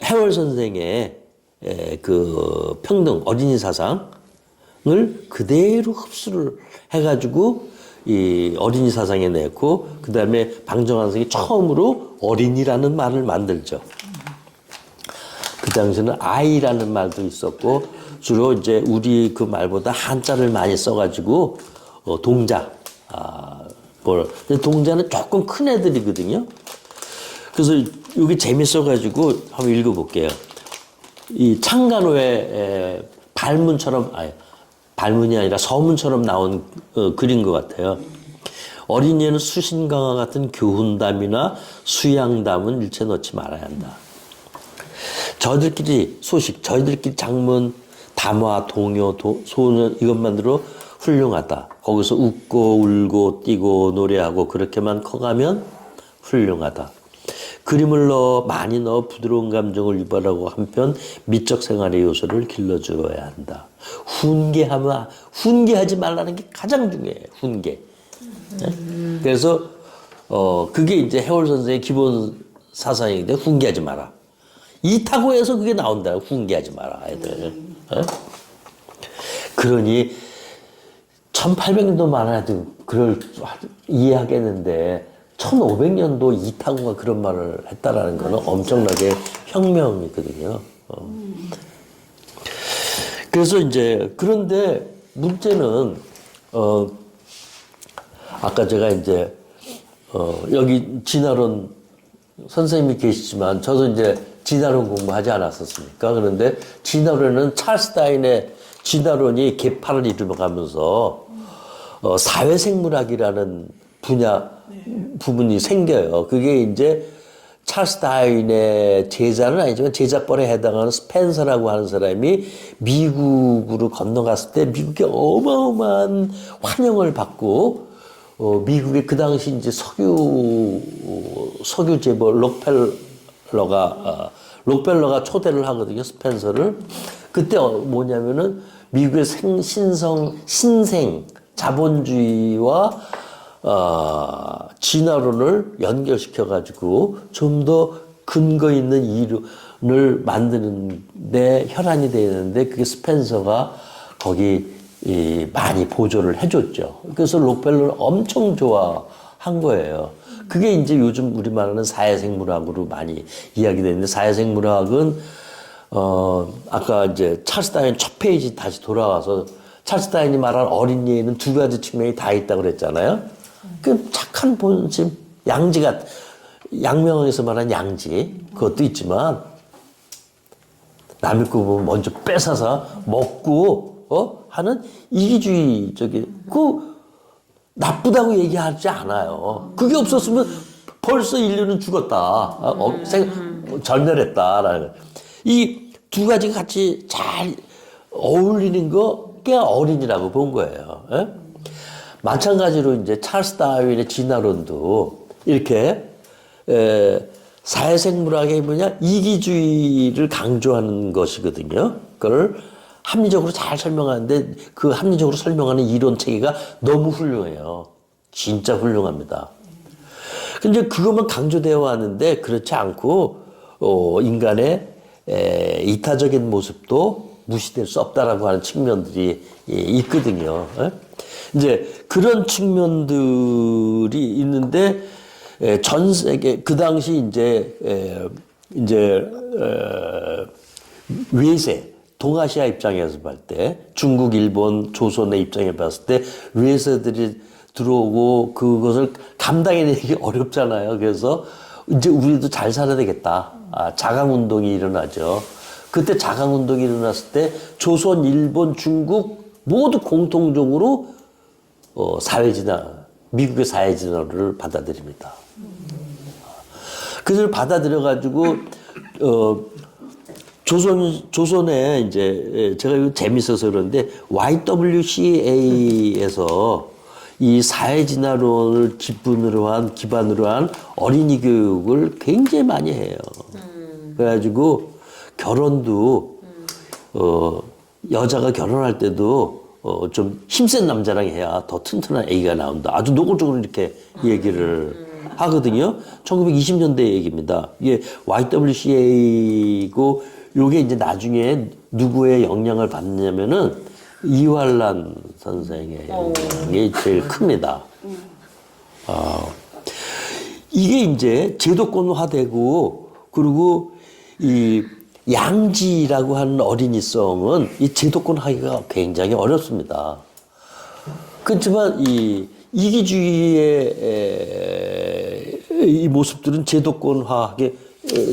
해월 선생의 그 평등 어린이 사상을 그대로 흡수를 해가지고 이 어린이 사상에 내고 그 다음에 방정환 선생이 처음으로 어린이라는 말을 만들죠. 그 당시에는 아이라는 말도 있었고 주로 이제 우리 그 말보다 한자를 많이 써가지고 동자 근데 동자는 조금 큰 애들이거든요. 그래서 여기 재밌어가지고 한번 읽어볼게요. 이 창간호에 발문이 아니라 서문처럼 나온 글인 것 같아요. 어린이에는 수신강화 같은 교훈담이나 수양담은 일체 넣지 말아야 한다. 저희들끼리 장문, 담화, 동요, 소년 이것만으로 훌륭하다. 거기서 웃고 울고 뛰고 노래하고 그렇게만 커가면 훌륭하다. 그림을 많이 넣어 부드러운 감정을 유발하고 한편 미적 생활의 요소를 길러주어야 한다. 훈계하지 말라는 게 가장 중요해요. 훈계. 네? 그래서 그게 이제 해월 선생의 기본 사상인데 훈계하지 마라. 이타고에서 그게 나온다. 훈계하지 마라, 애들. 그러니 1800년도 만화도 그걸 이해하겠는데 1500년도 이타고가 그런 말을 했다라는 거는 엄청나게 혁명이거든요. 그래서 이제 그런데 문제는 아까 제가 이제 여기 진화론 선생님이 계시지만 저도 이제 진화론 공부하지 않았었습니까? 그런데 진화론은 찰스 다윈의 진화론이 개파를 이루어가면서 사회생물학이라는 부분이 생겨요. 그게 이제 찰스 다윈의 제자는 아니지만 제자뻘에 해당하는 스펜서라고 하는 사람이 미국으로 건너갔을 때 미국의 어마어마한 환영을 받고 미국의 그 당시 이제 석유 재벌 록펠러가 초대를 하거든요. 스펜서를. 그때 뭐냐면은 미국의 신생 자본주의와 진화론을 연결시켜가지고 좀 더 근거 있는 이론을 만드는 데 혈안이 되는데 그게 스펜서가 거기 많이 보조를 해줬죠. 그래서 록펠러를 엄청 좋아한 거예요. 그게 이제 요즘 우리 말하는 사회생물학으로 많이 이야기되는데 사회생물학은 아까 이제 찰스 다윈 첫 페이지 다시 돌아와서 찰스 다윈이 말한 어린이에는 두 가지 측면이 다 있다고 그랬잖아요. 그 착한 본심, 양명에서 말한 양지, 그것도 있지만, 남의 거 보면 먼저 뺏어서 먹고, 하는 이기주의, 나쁘다고 얘기하지 않아요. 그게 없었으면 벌써 인류는 죽었다. 절멸했다라는. 이 두 가지가 같이 잘 어울리는 게 어린이라고 본 거예요. 예? 마찬가지로 이제 찰스 다윈의 진화론도 이렇게 사회생물학의 뭐냐 이기주의를 강조하는 것이거든요. 그걸 합리적으로 잘 설명하는데 그 합리적으로 설명하는 이론 체계가 너무 훌륭해요. 진짜 훌륭합니다. 근데 그것만 강조되어 왔는데 그렇지 않고 인간의 이타적인 모습도 무시될 수 없다라고 하는 측면들이 있거든요. 이제 그런 측면들이 있는데 전 세계 그 당시 이제 외세 동아시아 입장에서 볼 때, 중국, 일본, 조선의 입장에 봤을 때 외세들이 들어오고 그것을 감당해내기 어렵잖아요. 그래서 이제 우리도 잘 살아야 되겠다. 자강운동이 일어나죠. 그때 자강운동이 일어났을 때 조선, 일본, 중국 모두 공통적으로 미국의 사회진화를 받아들입니다. 그걸 받아들여가지고 조선에 이제 제가 이거 재밌어서 그런데 YWCA에서 이 사회진화론을 기반으로 한 어린이 교육을 굉장히 많이 해요. 그래가지고 결혼도 여자가 결혼할 때도 좀 힘센 남자랑 해야 더 튼튼한 아기가 나온다. 아주 노골적으로 이렇게 얘기를 하거든요. 1920년대 얘기입니다. 이게 YWCA고 요게 이제 나중에 누구의 영향을 받느냐면은 이활란 선생의 영향이 제일 큽니다. 이게 이제 제도권화되고 그리고 이 양지라고 하는 어린이성은 이 제도권하기가 굉장히 어렵습니다. 그렇지만 이 이기주의의 이 모습들은 제도권화하게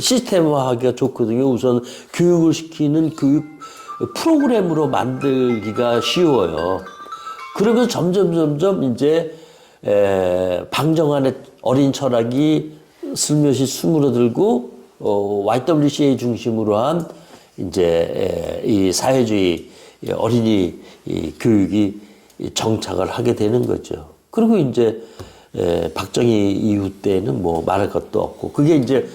시스템화하기가 좋거든요. 우선 교육을 시키는 교육 프로그램으로 만들기가 쉬워요. 그러면서 점점 이제 방정환의 어린 철학이 슬며시 스물어들고 YWCA 중심으로 한 이제 이 사회주의 어린이 교육이 정착을 하게 되는 거죠. 그리고 이제 박정희 이후 때는 뭐 말할 것도 없고 그게 이제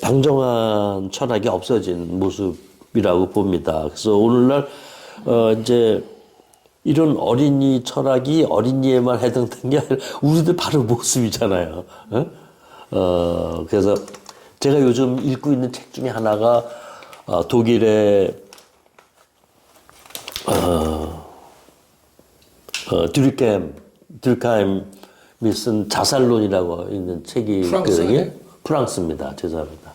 방정환 철학이 없어진 모습이라고 봅니다. 그래서 오늘날 이제 이런 어린이 철학이 어린이에만 해당되는 게 아니라 우리들 바로 모습이잖아요. 그래서 제가 요즘 읽고 있는 책 중에 하나가 독일의 듀르케임이 쓴 자살론이라고 있는 책이 있거든요. 프랑스입니다. 죄송합니다.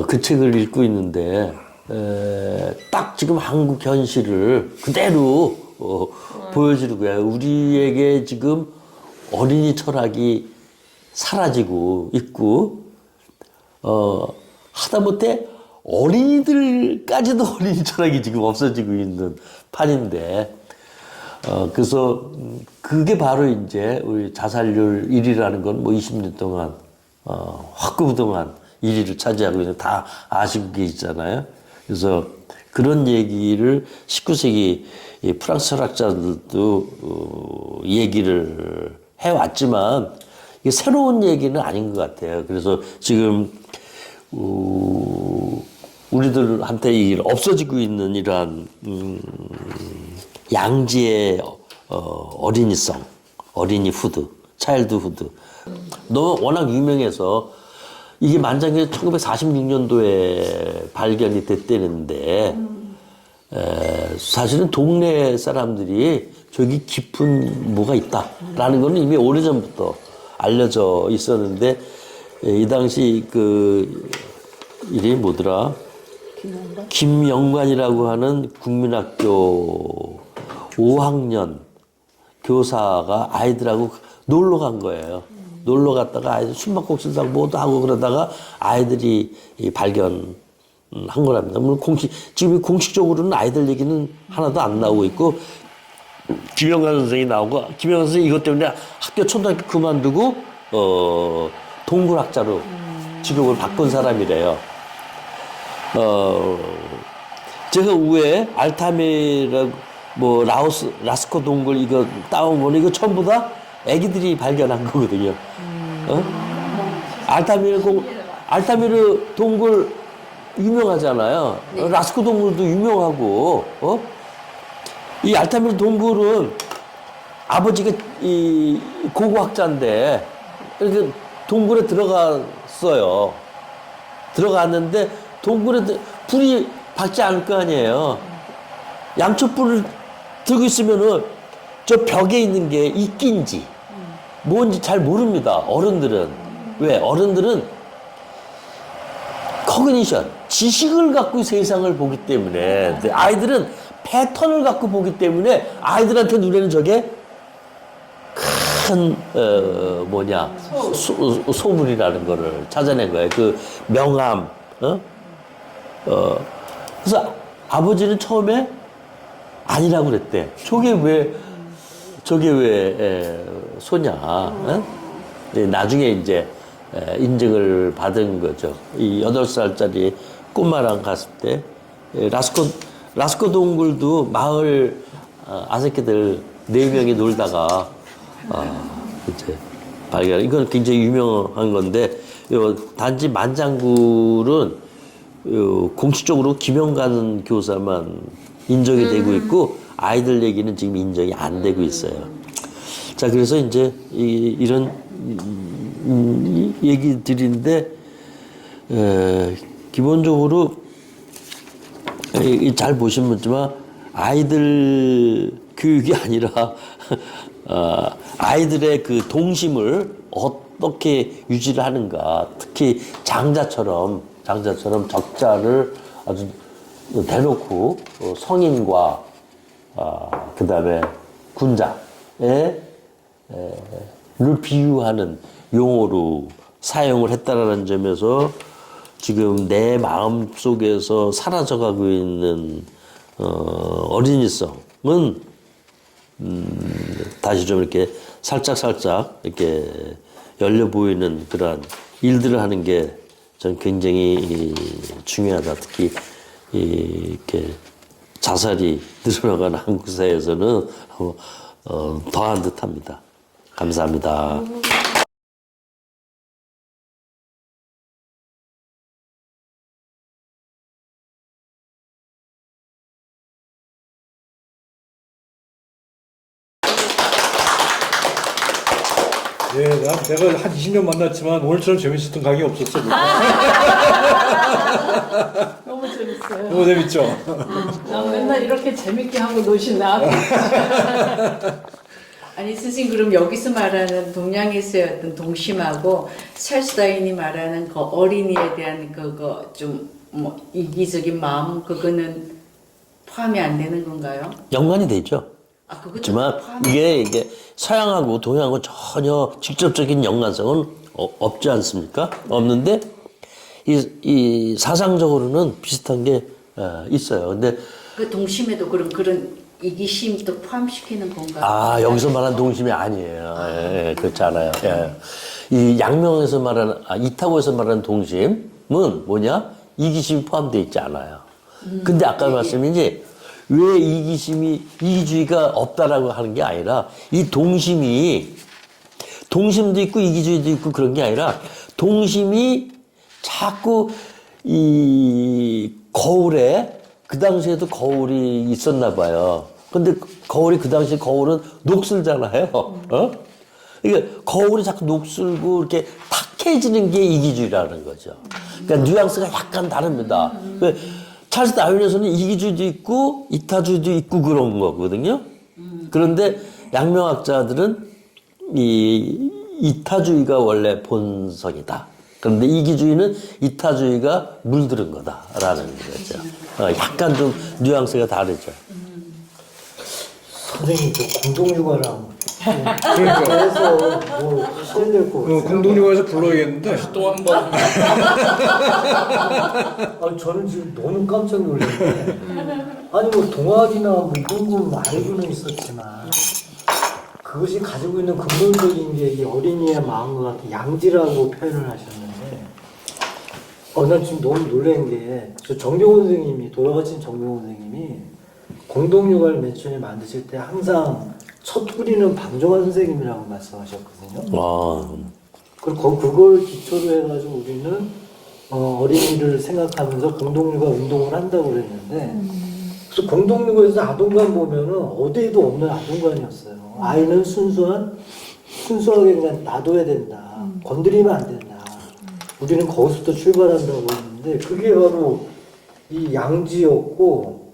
그 책을 읽고 있는데 딱 지금 한국 현실을 그대로 보여주는 거예요. 우리에게 지금 어린이 철학이 사라지고 있고 하다못해 어린이들까지도 어린이 철학이 지금 없어지고 있는 판인데 그래서 그게 바로 이제 우리 자살률 1위라는 건 뭐 20년 동안 화끈부동한 1위를 차지하고 있는 다 아시고 계시잖아요. 그래서 그런 얘기를 19세기 프랑스 철학자들도 얘기를 해왔지만 이게 새로운 얘기는 아닌 것 같아요. 그래서 지금 우리들한테 이 없어지고 있는 이러한 양지의 어린이성, 어린이 후드, 차일드 후드. 너무 워낙 유명해서 이게 만장에 1946년도에 발견이 됐다는데 사실은 동네 사람들이 저기 깊은 뭐가 있다라는 거는 이미 오래전부터 알려져 있었는데 이 당시 그 이름이 뭐더라? 김영관이라고 하는 국민학교 5학년 교사가 아이들하고 놀러 간 거예요. 놀러 갔다가 아이들 숨바꼭질 하고 뭐도 하고 그러다가 아이들이 발견한 거랍니다. 물론 지금 공식적으로는 아이들 얘기는 하나도 안 나오고 있고 김영관 선생이 나오고 김영관 선생이 이것 때문에 학교 초등학교 그만두고 동굴학자로 직업을 바꾼 사람이래요. 제가 위에 알타미라고 뭐 라스코 동굴 이거 따온 이거 전부 다 애기들이 발견한 거거든요. 알타미르 동굴 유명하잖아요. 네. 라스코 동굴도 유명하고, 이 알타미르 동굴은 아버지가 이 고고학자인데, 이렇게 동굴에 들어갔어요. 들어갔는데, 동굴에 불이 밝지 않을 거 아니에요. 양초불을 들고 있으면은 저 벽에 있는 게 이끼인지 뭔지 잘 모릅니다. 어른들은. 왜? 어른들은 커그니션, 지식을 갖고 세상을 보기 때문에 아이들은 패턴을 갖고 보기 때문에 아이들한테 눈에는 저게 큰 소문이라는 거를 찾아낸 거예요. 그 명암. 그래서 아버지는 처음에 아니라고 그랬대. 저게 왜 소냐? 나중에 이제 인증을 받은 거죠. 이 8살짜리 꼬마랑 갔을 때 라스코 동굴도 마을 아새끼들 4명이 놀다가 이제 발견. 이건 굉장히 유명한 건데 단지 만장굴은 공식적으로 김영관 교사만 인정이 되고 있고 아이들 얘기는 지금 인정이 안 되고 있어요. 자, 그래서 이제 이런 얘기들인데 기본적으로 잘 보시면 있지만 아이들 교육이 아니라 아이들의 그 동심을 어떻게 유지를 하는가. 특히 장자처럼 적자를 아주 대놓고 성인과 그다음에 군자를 비유하는 용어로 사용을 했다라는 점에서 지금 내 마음 속에서 사라져가고 있는 어린이성은 다시 좀 이렇게 살짝 이렇게 열려 보이는 그러한 일들을 하는 게 전 굉장히 중요하다. 특히 이렇게 자살이 늘어나가는 한국 사회에서는 더한 듯합니다. 감사합니다. 예, 내가 한 20년 만났지만 오늘처럼 재밌었던 강의 없었어. 너무 재밌어요. 너무 재밌죠? 나 맨날 이렇게 재밌게 하고 노시나. 아니 선생님 그럼 여기서 말하는 동양에서의 어떤 동심하고 찰스 다윈이 말하는 그 어린이에 대한 그거 좀 뭐 이기적인 마음 그거는 포함이 안 되는 건가요? 연관이 되죠. 그렇지만 이게 서양하고 동양하고 전혀 직접적인 연관성은 없지 않습니까? 없는데 이 사상적으로는 비슷한 게 있어요. 근데 그 동심에도 그런 이기심도 포함시키는 건가요? 여기서 말하는 동심이 아니에요. 예, 그렇지 않아요. 예. 이 양명에서 말하는 이타고에서 말하는 동심은 뭐냐? 이기심이 포함되어 있지 않아요. 근데 아까 말씀이지 왜 이기주의가 없다라고 하는 게 아니라 이 동심도 있고 이기주의도 있고 그런 게 아니라 동심이 자꾸 이 거울에 그 당시에도 거울이 있었나 봐요. 근데 거울이 그 당시 거울은 녹슬잖아요. 그러니까 거울이 자꾸 녹슬고 이렇게 탁해지는 게 이기주의라는 거죠. 그러니까 뉘앙스가 약간 다릅니다. 찰스 다윈에서는 이기주의도 있고 이타주의도 있고 그런 거거든요. 그런데 양명학자들은 이 이타주의가 원래 본성이다. 그런데 이기주의는 이타주의가 물들은 거다라는 거죠. 약간 좀 뉘앙스가 다르죠. 선생님 저 공동육아랑 그러니까. 그래서 뭐 하셔야 될 것 같아요. 공동육아에서 불러야겠는데. 또 한 번. 저는 지금 너무 깜짝 놀랐는데 아니 뭐 동아리나 뭐 이런 건 알고는 있었지만 그것이 가지고 있는 근본적인 게 이 어린이의 마음과 같은 양지라고 표현을 하셨는데 난 지금 너무 놀란 게 저 정경훈 선생님이 돌아가신 정경훈 선생님이 공동육아를 맨 처음에 만드실 때 항상 첫 뿌리는 방정환 선생님이라고 말씀하셨거든요. 그리고 그걸 기초로 해가지고 우리는 어린이를 생각하면서 공동육아 운동을 한다고 그랬는데 그래서 공동육아에서 아동관 보면은 어디에도 없는 아동관이었어요. 아이는 순수하게 그냥 놔둬야 된다. 건드리면 안 된다. 우리는 거기서부터 출발한다고 했는데 그게 바로 이 양지였고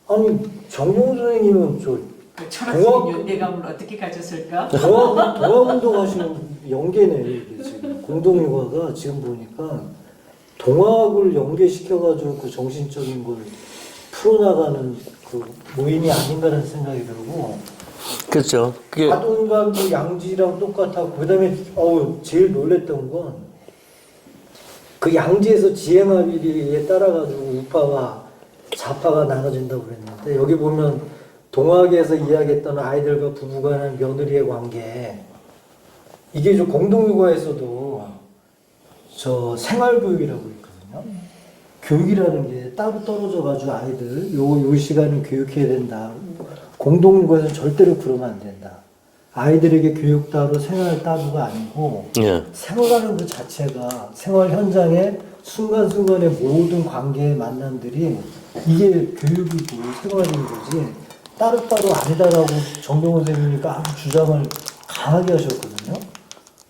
아니 정용 선생님은 저 철학적인 연대감을 어떻게 가졌을까? 동학운동 하시는 연계네 이게 지금 공동육아가 지금 보니까 동학을 연계시켜가지고 그 정신적인 걸 풀어나가는 그 모임이 아닌가라는 생각이 들고 그렇죠. 그게 아동감도 양지랑 똑같았고 그다음에 제일 놀랬던 건 그 양지에서 지행합의에 따라가지고 우파와 좌파가 나눠진다고 그랬는데 여기 보면 동학에서 이야기했던 아이들과 부부간의 며느리의 관계 이게 좀 공동육아에서도 저 생활교육이라고 있거든요. 교육이라는 게 따로 떨어져가지고 아이들 요 시간은 교육해야 된다. 공동육아에서는 절대로 그러면 안 된다. 아이들에게 교육 따로 생활 따로가 아니고 예. 생활하는 그 자체가 생활 현장의 순간순간의 모든 관계의 만남들이 이게 교육이고 생활인 거지 따로따로 아니다라고 정병훈 선생님이 아주 주장을 강하게 하셨거든요.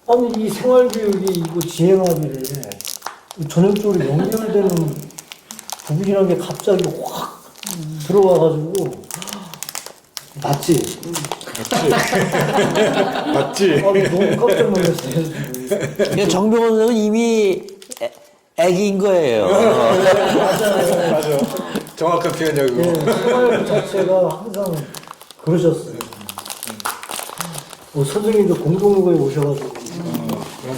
아니 이 생활교육이 이거 지행합의를 전형적으로 연결되는 부분이라는 게 갑자기 확 들어와가지고 맞지? 맞지? 아니 너무 깜짝 놀랐어요. 그러니까 정병원 선생은 이미 애기인 거예요. 맞아. 정확한 표현이야 그거. 네, 생활 자체가 항상 그러셨어요. 선생님도 공동육아에 오셔가지고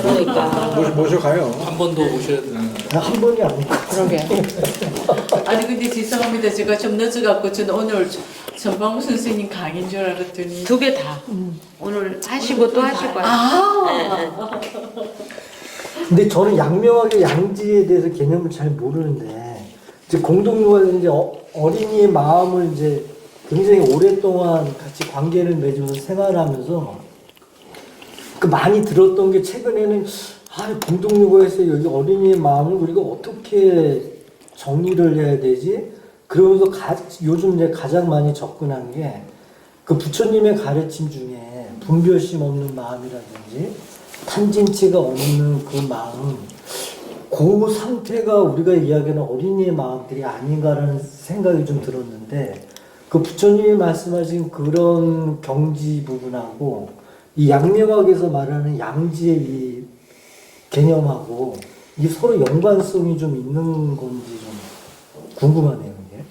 그러니까. 모셔가요. 한 번 더 오셔야 되는. 한 번이 아니고 그러게. 아니 근데 죄송합니다. 제가 좀 늦어갖고 저는 오늘 전방구 선생님 강의인 줄 알았더니 두 개 다. 오늘 하시고 또 하실 거예요. 아 근데 저는 양명하게 양지에 대해서 개념을 잘 모르는데 이제 공동육아에서 이제 어린이의 마음을 이제 굉장히 오랫동안 같이 관계를 맺으면서 생활하면서 그 많이 들었던 게 최근에는 공동육아에서 여기 어린이의 마음을 우리가 어떻게 정리를 해야 되지? 그러면서 요즘 이제 가장 많이 접근한 게 그 부처님의 가르침 중에 분별심 없는 마음이라든지 탄진치가 없는 그 마음, 그 상태가 우리가 이야기하는 어린이의 마음들이 아닌가라는 생각이 좀 들었는데 그 부처님이 말씀하신 그런 경지 부분하고 이 양명학에서 말하는 양지의 이 개념하고 이게 서로 연관성이 좀 있는 건지 좀 궁금하네요. 이게.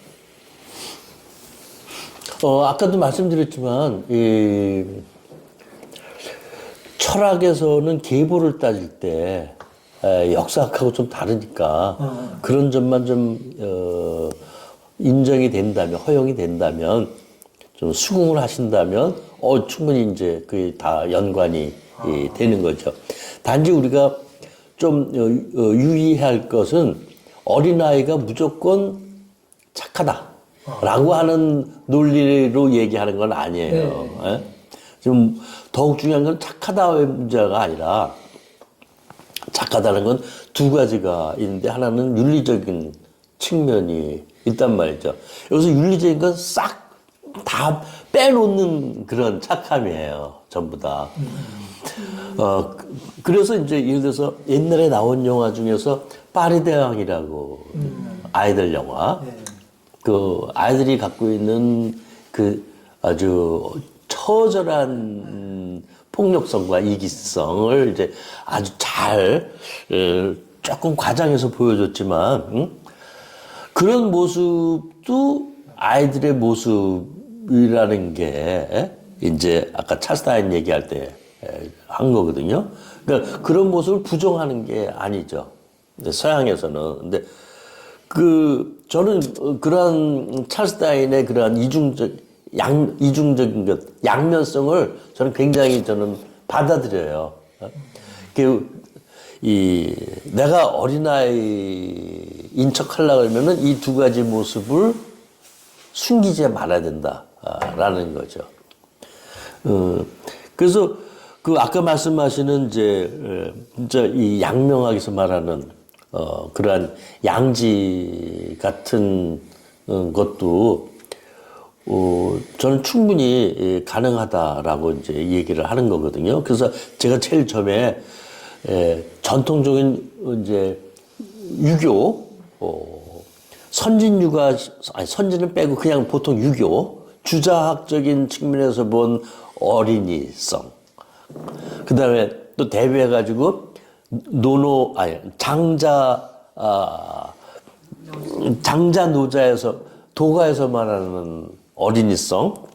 아까도 말씀드렸지만 이 철학에서는 계보를 따질 때 역사학하고 좀 다르니까 그런 점만 좀 인정이 된다면 허용이 된다면 좀 수긍을 하신다면 충분히 이제 그게 다 연관이 되는 거죠. 단지 우리가 좀 유의할 것은 어린아이가 무조건 착하다라고 하는 논리로 얘기하는 건 아니에요. 예? 좀 더욱 중요한 건 착하다의 문제가 아니라 착하다는 건 두 가지가 있는데 하나는 윤리적인 측면이 있단 말이죠. 여기서 윤리적인 건 싹 다 빼놓는 그런 착함이에요. 전부 다. 그래서 이제 예를 들어서 옛날에 나온 영화 중에서 파리대왕이라고 아이들 영화. 그 아이들이 갖고 있는 그 아주 처절한 폭력성과 이기성을 이제 아주 잘 조금 과장해서 보여줬지만 그런 모습도 아이들의 모습이라는 게 이제 아까 찰스타인 얘기할 때 한 거거든요. 그러니까 그런 모습을 부정하는 게 아니죠. 서양에서는. 근데 저는 그러한 찰스타인의 그러한 이중적인 것, 양면성을 저는 굉장히 받아들여요. 내가 어린아이인 척 하려고 하면은 이 두 가지 모습을 숨기지 말아야 된다라는 거죠. 그래서 아까 말씀하시는 진짜 이 양명학에서 말하는 그러한 양지 같은 것도 저는 충분히 가능하다라고 이제 얘기를 하는 거거든요. 그래서 제가 제일 처음에 전통적인 이제 유교, 선진은 빼고 그냥 보통 유교, 주자학적인 측면에서 본 어린이성, 그 다음에 또 대비해가지고 장자 장자 노자에서 도가에서 말하는 어린이성,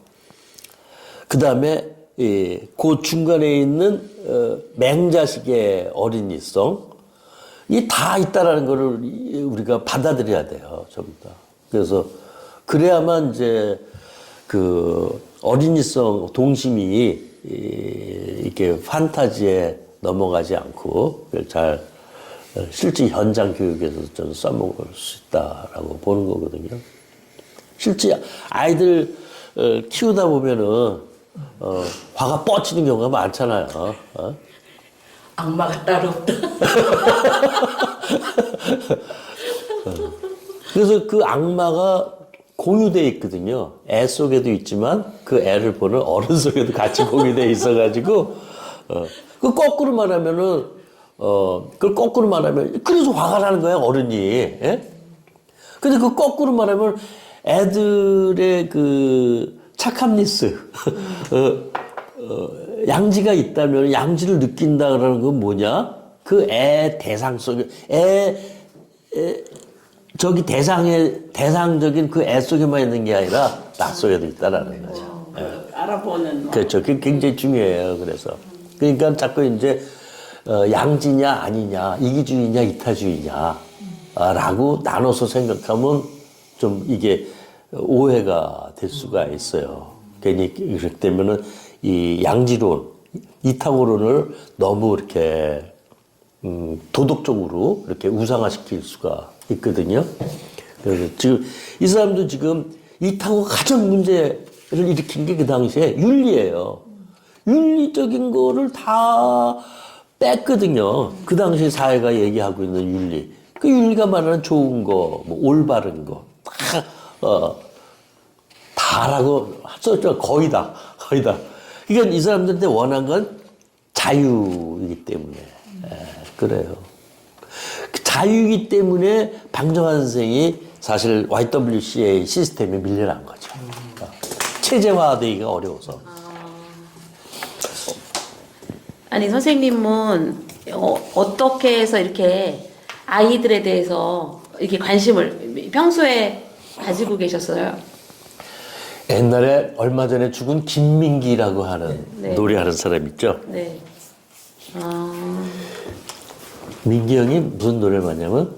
그 다음에 그 중간에 있는 맹자식의 어린이성, 이 다 있다라는 거를 우리가 받아들여야 돼요, 전부 다. 그래서 그래야만 이제 그 어린이성 동심이 이렇게 판타지에 넘어가지 않고 잘 실제 현장 교육에서 좀 써먹을 수 있다라고 보는 거거든요. 실제 아이들 키우다 보면은 화가 뻗치는 경우가 많잖아요. 악마가 따로 없다. 그래서 그 악마가 공유되어 있거든요. 애 속에도 있지만 그 애를 보는 어른 속에도 같이 공유되어 있어가지고 그 거꾸로 말하면은 그걸 거꾸로 말하면 그래서 화가 나는 거야 어른이. 예? 근데 그 거꾸로 말하면 애들의 그 착함니스 양지가 있다면 양지를 느낀다 그러는 건 뭐냐? 그 애 대상 속에 저기 대상적인 그 애 속에만 있는 게 아니라 나 속에도 있다라는 거죠. 알아보는 뭐. 그렇죠. 그게 굉장히 중요해요. 그래서 그러니까 자꾸 이제 양지냐 아니냐, 이기주의냐 이타주의냐라고 나눠서 생각하면 좀 이게 오해가 될 수가 있어요. 괜히 그렇기 때문에 이 양지론, 이타고론을 너무 이렇게 도덕적으로 이렇게 우상화시킬 수가 있거든요. 그래서 지금 이 사람도 지금 이타고가 가장 문제를 일으킨 게 그 당시에 윤리예요. 윤리적인 거를 다 뺐거든요. 그 당시 사회가 얘기하고 있는 윤리. 그 윤리가 말하는 좋은 거, 뭐 올바른 거, 다라고 썼죠. 거의 다. 그러니까 이 사람들한테 원한 건 자유이기 때문에. 그래요. 그 자유이기 때문에 방정환 선생이 사실 YWCA 시스템에 밀려난 거죠. 체제화되기가 어려워서. 아니 선생님은 어떻게 해서 이렇게 아이들에 대해서 이렇게 관심을 평소에 가지고 계셨어요? 옛날에 얼마 전에 죽은 김민기라고 하는 네. 노래하는 사람 있죠. 네. 민기 형이 무슨 노래를 하냐면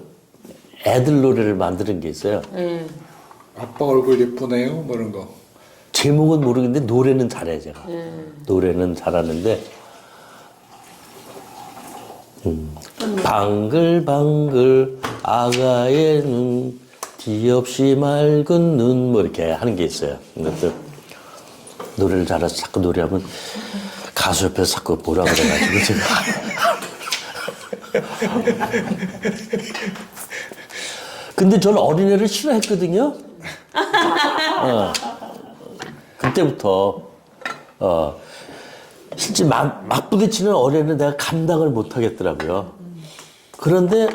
애들 노래를 만드는 게 있어요. 네. 아빠 얼굴 예쁘네요, 뭐 이런 거. 제목은 모르겠는데 노래는 잘해 제가. 노래는 잘하는데 방글방글 아가의 눈 뒤없이 맑은 눈 뭐 이렇게 하는 게 있어요. 근데 노래를 잘해서 자꾸 노래하면 가수 옆에서 자꾸 뭐라 그래가지고 제가 근데 저는 어린애를 싫어했거든요. 그때부터 실제 막 부딪히는 어린애는 내가 감당을 못 하겠더라고요. 그런데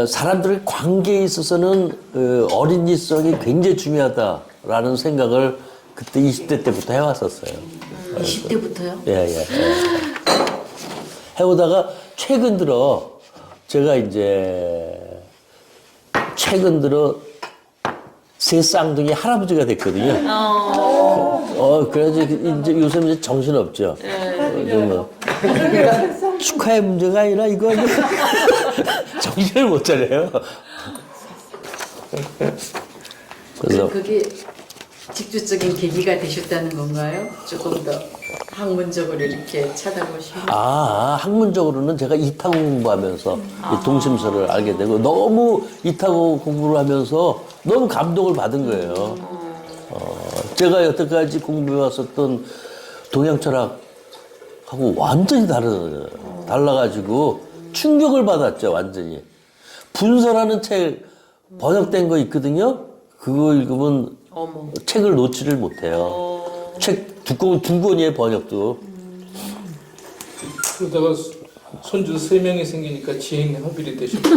사람들의 관계에 있어서는 어린이성이 굉장히 중요하다라는 생각을 그때 20대 때부터 해왔었어요. 20대부터요? 예. 해오다가 최근 들어 제가 이제 새 쌍둥이 할아버지가 됐거든요. 그래서 이제 요새 이제 정신 없죠. 뭐 축하의 문제가 아니라 이거 정신을 못 차려요. 그래서 그게 직접적인 계기가 되셨다는 건가요? 조금 더 학문적으로 이렇게 찾아보시면. 학문적으로는 제가 이타고 공부하면서 이 동심서를 알게 되고 너무 이타고 공부를 하면서 너무 감동을 받은 거예요. 제가 여태까지 공부해왔었던 동양 철학하고 완전히 달라가지고 충격을 받았죠, 완전히. 분서라는 책 번역된 거 있거든요? 그거 읽으면 책을 놓지를 못해요. 책 두 권이에요, 번역도. 그러다가 손주 3명이 생기니까 지행 합일이 되셨고.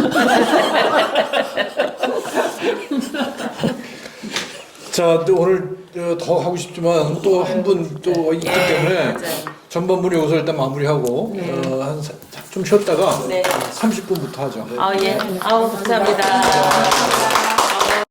자, 근데 오늘 더 하고 싶지만 또 한 분 또 있기 때문에 전반부를 여기서 일단 마무리하고 한 좀 쉬었다가 네. 30분부터 하죠. 아, 예. 아우, 감사합니다.